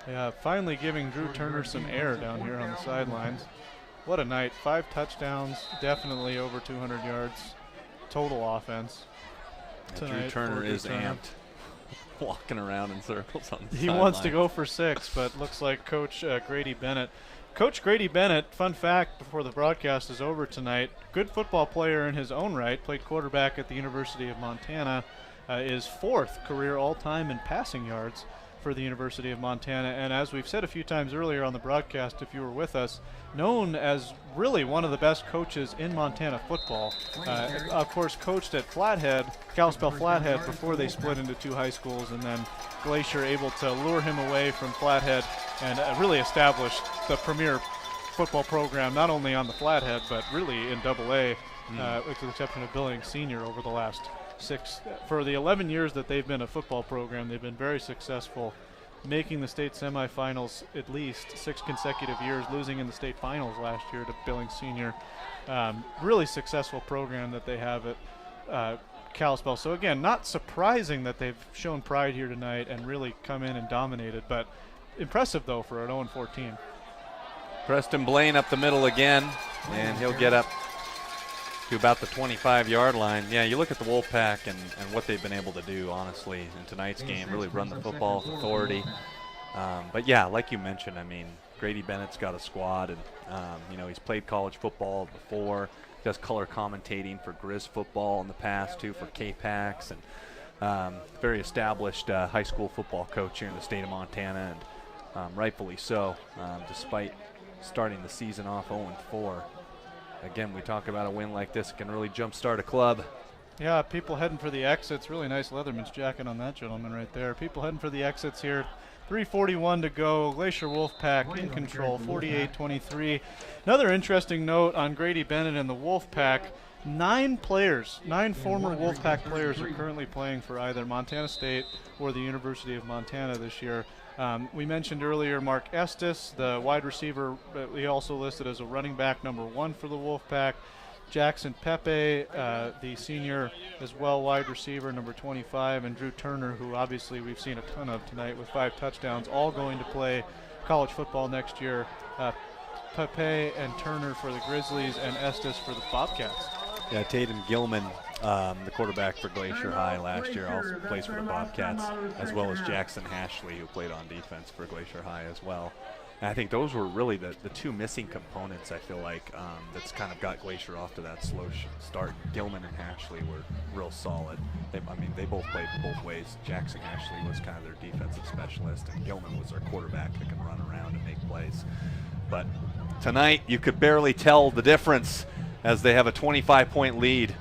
Yeah, finally giving Drew Turner some air down here on the sidelines. What a night. 5 touchdowns, definitely over 200 yards total offense tonight. Drew Turner is amped, walking around in circles on the He wants to go for 6, but looks like Coach Grady Bennett. Coach Grady Bennett, fun fact before the broadcast is over tonight, good football player in his own right, played quarterback at the University of Montana, is 4th career all-time in passing yards for the University of Montana, and as we've said a few times earlier on the broadcast, if you were with us, known as really one of the best coaches in Montana football. Of course, coached at Flathead, Kalispell Flathead, before they split into 2 high schools, and then Glacier able to lure him away from Flathead and really establish the premier football program, not only on the Flathead, but really in AA, with the exception of Billings Senior over the last for the 11 years that they've been a football program, they've been very successful, making the state semifinals at least 6 consecutive years, losing in the state finals last year to Billings Senior. Really successful program that they have at Kalispell. So again, not surprising that they've shown pride here tonight and really come in and dominated, but impressive though for an 0-14. Preston Blaine up the middle again, and he'll get up to about the 25-yard line. Yeah, you look at the Wolfpack and what they've been able to do, honestly, in tonight's game, really run the football with authority. But yeah, like you mentioned, I mean, Grady Bennett's got a squad, and you know, he's played college football before. He does color commentating for Grizz football in the past too, for K-Pax, and very established high school football coach here in the state of Montana, and rightfully so, despite starting the season off 0-4. Again, we talk about a win like this, it can really jumpstart a club. Yeah, people heading for the exits. Really nice Leatherman's jacket on that gentleman right there. People heading for the exits here. 3:41 to go. Glacier Wolfpack in control, 48-23. Another interesting note on Grady Bennett and the Wolfpack. 9 former Wolfpack players are currently playing for either Montana State or the University of Montana this year. We mentioned earlier Mark Estes, the wide receiver, we also listed as a running back #1 for the Wolfpack. Jackson Pepe, the senior as well, wide receiver #25, and Drew Turner, who obviously we've seen a ton of tonight with 5 touchdowns, all going to play college football next year. Pepe and Turner for the Grizzlies, and Estes for the Bobcats. Yeah, Tatum Gilman, the quarterback for Glacier High last year, also plays for the Bobcats, as well as Jackson Hashley, who played on defense for Glacier High as well. And I think those were really the 2 missing components, I feel like, that's kind of got Glacier off to that slow start. Gilman and Hashley were real solid. They both played both ways. Jackson Hashley was kind of their defensive specialist, and Gilman was their quarterback that can run around and make plays. But tonight, you could barely tell the difference as they have a 25-point lead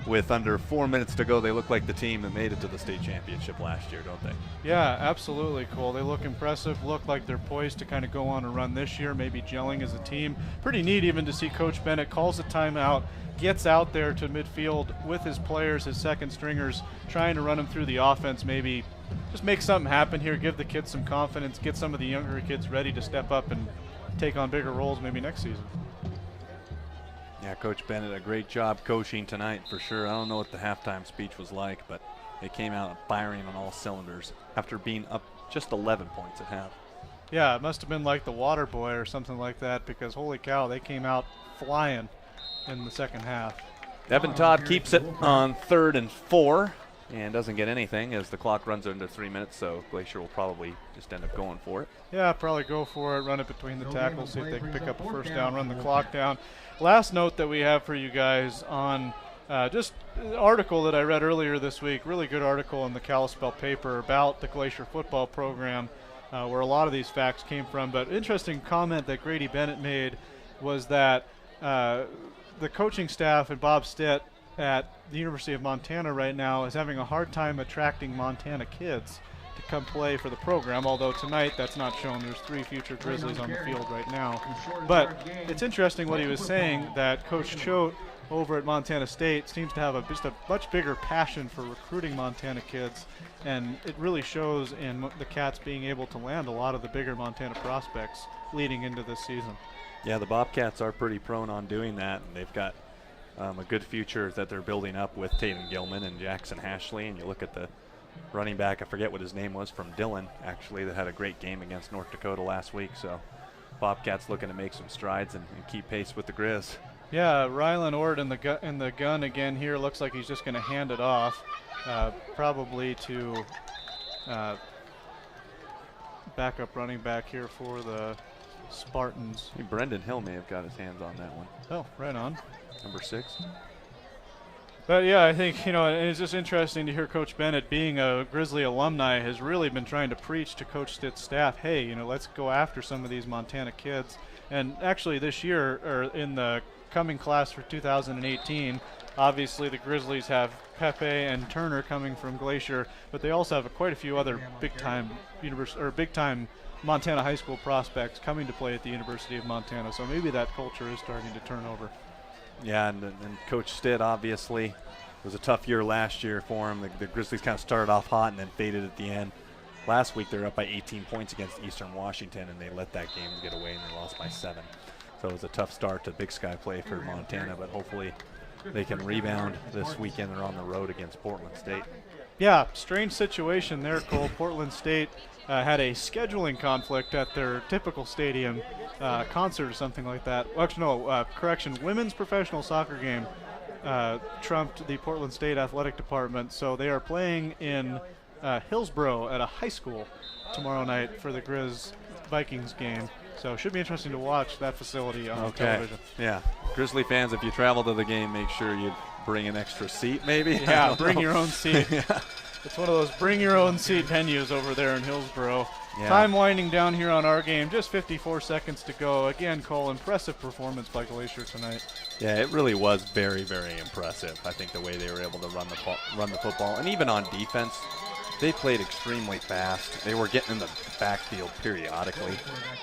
with under 4 minutes to go. They look like the team that made it to the state championship last year, don't they? Yeah, absolutely, Cole. They look impressive, look like they're poised to kind of go on a run this year, maybe gelling as a team. Pretty neat even to see Coach Bennett calls a timeout, gets out there to midfield with his players, his second stringers, trying to run them through the offense, maybe just make something happen here, give the kids some confidence, get some of the younger kids ready to step up and take on bigger roles maybe next season. Yeah, Coach Bennett, a great job coaching tonight for sure. I don't know what the halftime speech was like, but they came out firing on all cylinders after being up just 11 points at half. Yeah, it must have been like the Water Boy or something like that, because holy cow, they came out flying in the second half. Evan Todd keeps it on 3rd and 4 and doesn't get anything as the clock runs under 3 minutes, so Glacier will probably just end up going for it. Yeah, probably go for it, run it between the tackles, see if they can pick up a first down, run the clock down. Last note that we have for you guys on just an article that I read earlier this week, really good article in the Kalispell paper about the Glacier football program, where a lot of these facts came from. But interesting comment that Grady Bennett made was that the coaching staff and Bob Stitt at the University of Montana right now is having a hard time attracting Montana kids to come play for the program, although tonight that's not shown. There's 3 future Grizzlies on the field right now. But it's interesting what he was saying, that Coach Choate over at Montana State seems to have just a much bigger passion for recruiting Montana kids, and it really shows in the Cats being able to land a lot of the bigger Montana prospects leading into this season. Yeah, the Bobcats are pretty prone on doing that, and they've got a good future that they're building up with Tatum Gilman and Jackson Hashley. And you look at the running back, I forget what his name was, from Dillon, actually, that had a great game against North Dakota last week. So Bobcats looking to make some strides and keep pace with the Grizz. Yeah, Rylan Ord in the gun again here. Looks like he's just going to hand it off, probably to backup running back here for the Spartans. Hey, Brendan Hill may have got his hands on that one. Oh, right on. Number 6. But yeah, I think, it's just interesting to hear Coach Bennett, being a Grizzly alumni, has really been trying to preach to Coach Stitt's staff, hey, let's go after some of these Montana kids. And actually this year, or in the coming class for 2018, Obviously, the Grizzlies have Pepe and Turner coming from Glacier, but they also have quite a few other big-time Montana high school prospects coming to play at the University of Montana. So maybe that culture is starting to turn over. Yeah, and Coach Stitt, obviously, it was a tough year last year for him. The Grizzlies kind of started off hot and then faded at the end. Last week, they were up by 18 points against Eastern Washington, and they let that game get away, and they lost by 7. So it was a tough start to Big Sky play for Montana, but hopefully they can rebound this weekend. They're on the road against Portland State. Yeah, strange situation there, Cole. Portland State had a scheduling conflict at their typical stadium, concert or something like that. Well, actually, no, correction, women's professional soccer game trumped the Portland State Athletic Department, so they are playing in Hillsboro at a high school tomorrow night for the Grizz Vikings game. So it should be interesting to watch that facility on television. Yeah, Grizzly fans, if you travel to the game, make sure you bring an extra seat maybe. Yeah, bring your own seat. Yeah. It's one of those bring your own seat venues over there in Hillsboro. Yeah. Time winding down here on our game, just 54 seconds to go. Again, Cole, impressive performance by Glacier tonight. Yeah, it really was very, very impressive. I think the way they were able to run the football, and even on defense, they played extremely fast. They were getting in the backfield periodically,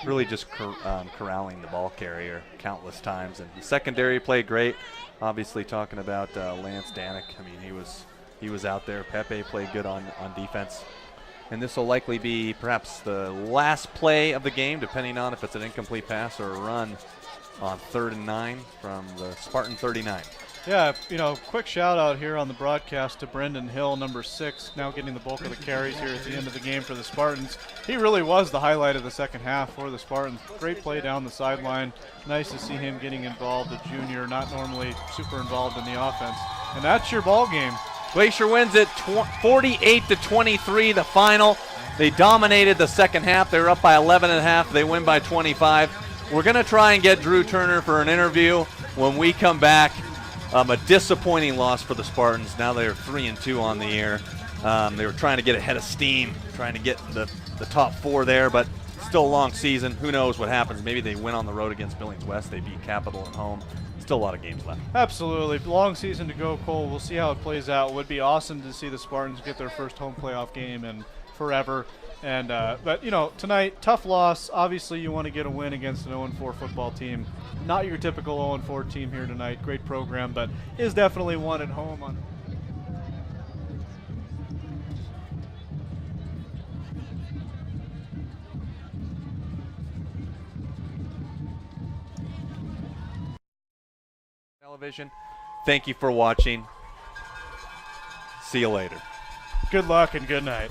really just corralling the ball carrier countless times. And the secondary played great. Obviously, talking about Lance Danik, I mean, he was out there. Pepe played good on defense. And this will likely be perhaps the last play of the game, depending on if it's an incomplete pass or a run on 3rd and 9 from the Spartan 39. Yeah, quick shout out here on the broadcast to Brendan Hill, number 6, now getting the bulk of the carries here at the end of the game for the Spartans. He really was the highlight of the second half for the Spartans. Great play down the sideline. Nice to see him getting involved, a junior, not normally super involved in the offense. And that's your ball game. Glacier wins it 48-23, the final. They dominated the second half. They were up by 11.5. They win by 25. We're going to try and get Drew Turner for an interview when we come back. A disappointing loss for the Spartans. Now they're 3-2 on the year. They were trying to get ahead of steam, trying to get the top 4 there, but still a long season. Who knows what happens? Maybe they win on the road against Billings West. They beat Capital at home. Still a lot of games left. Absolutely. Long season to go, Cole. We'll see how it plays out. It would be awesome to see the Spartans get their first home playoff game in forever. And but tonight, tough loss. Obviously, you want to get a win against an 0-4 football team. Not your typical 0-4 team here tonight. Great program, but is definitely one at home on. Television. Thank you for watching. See you later. Good luck and good night.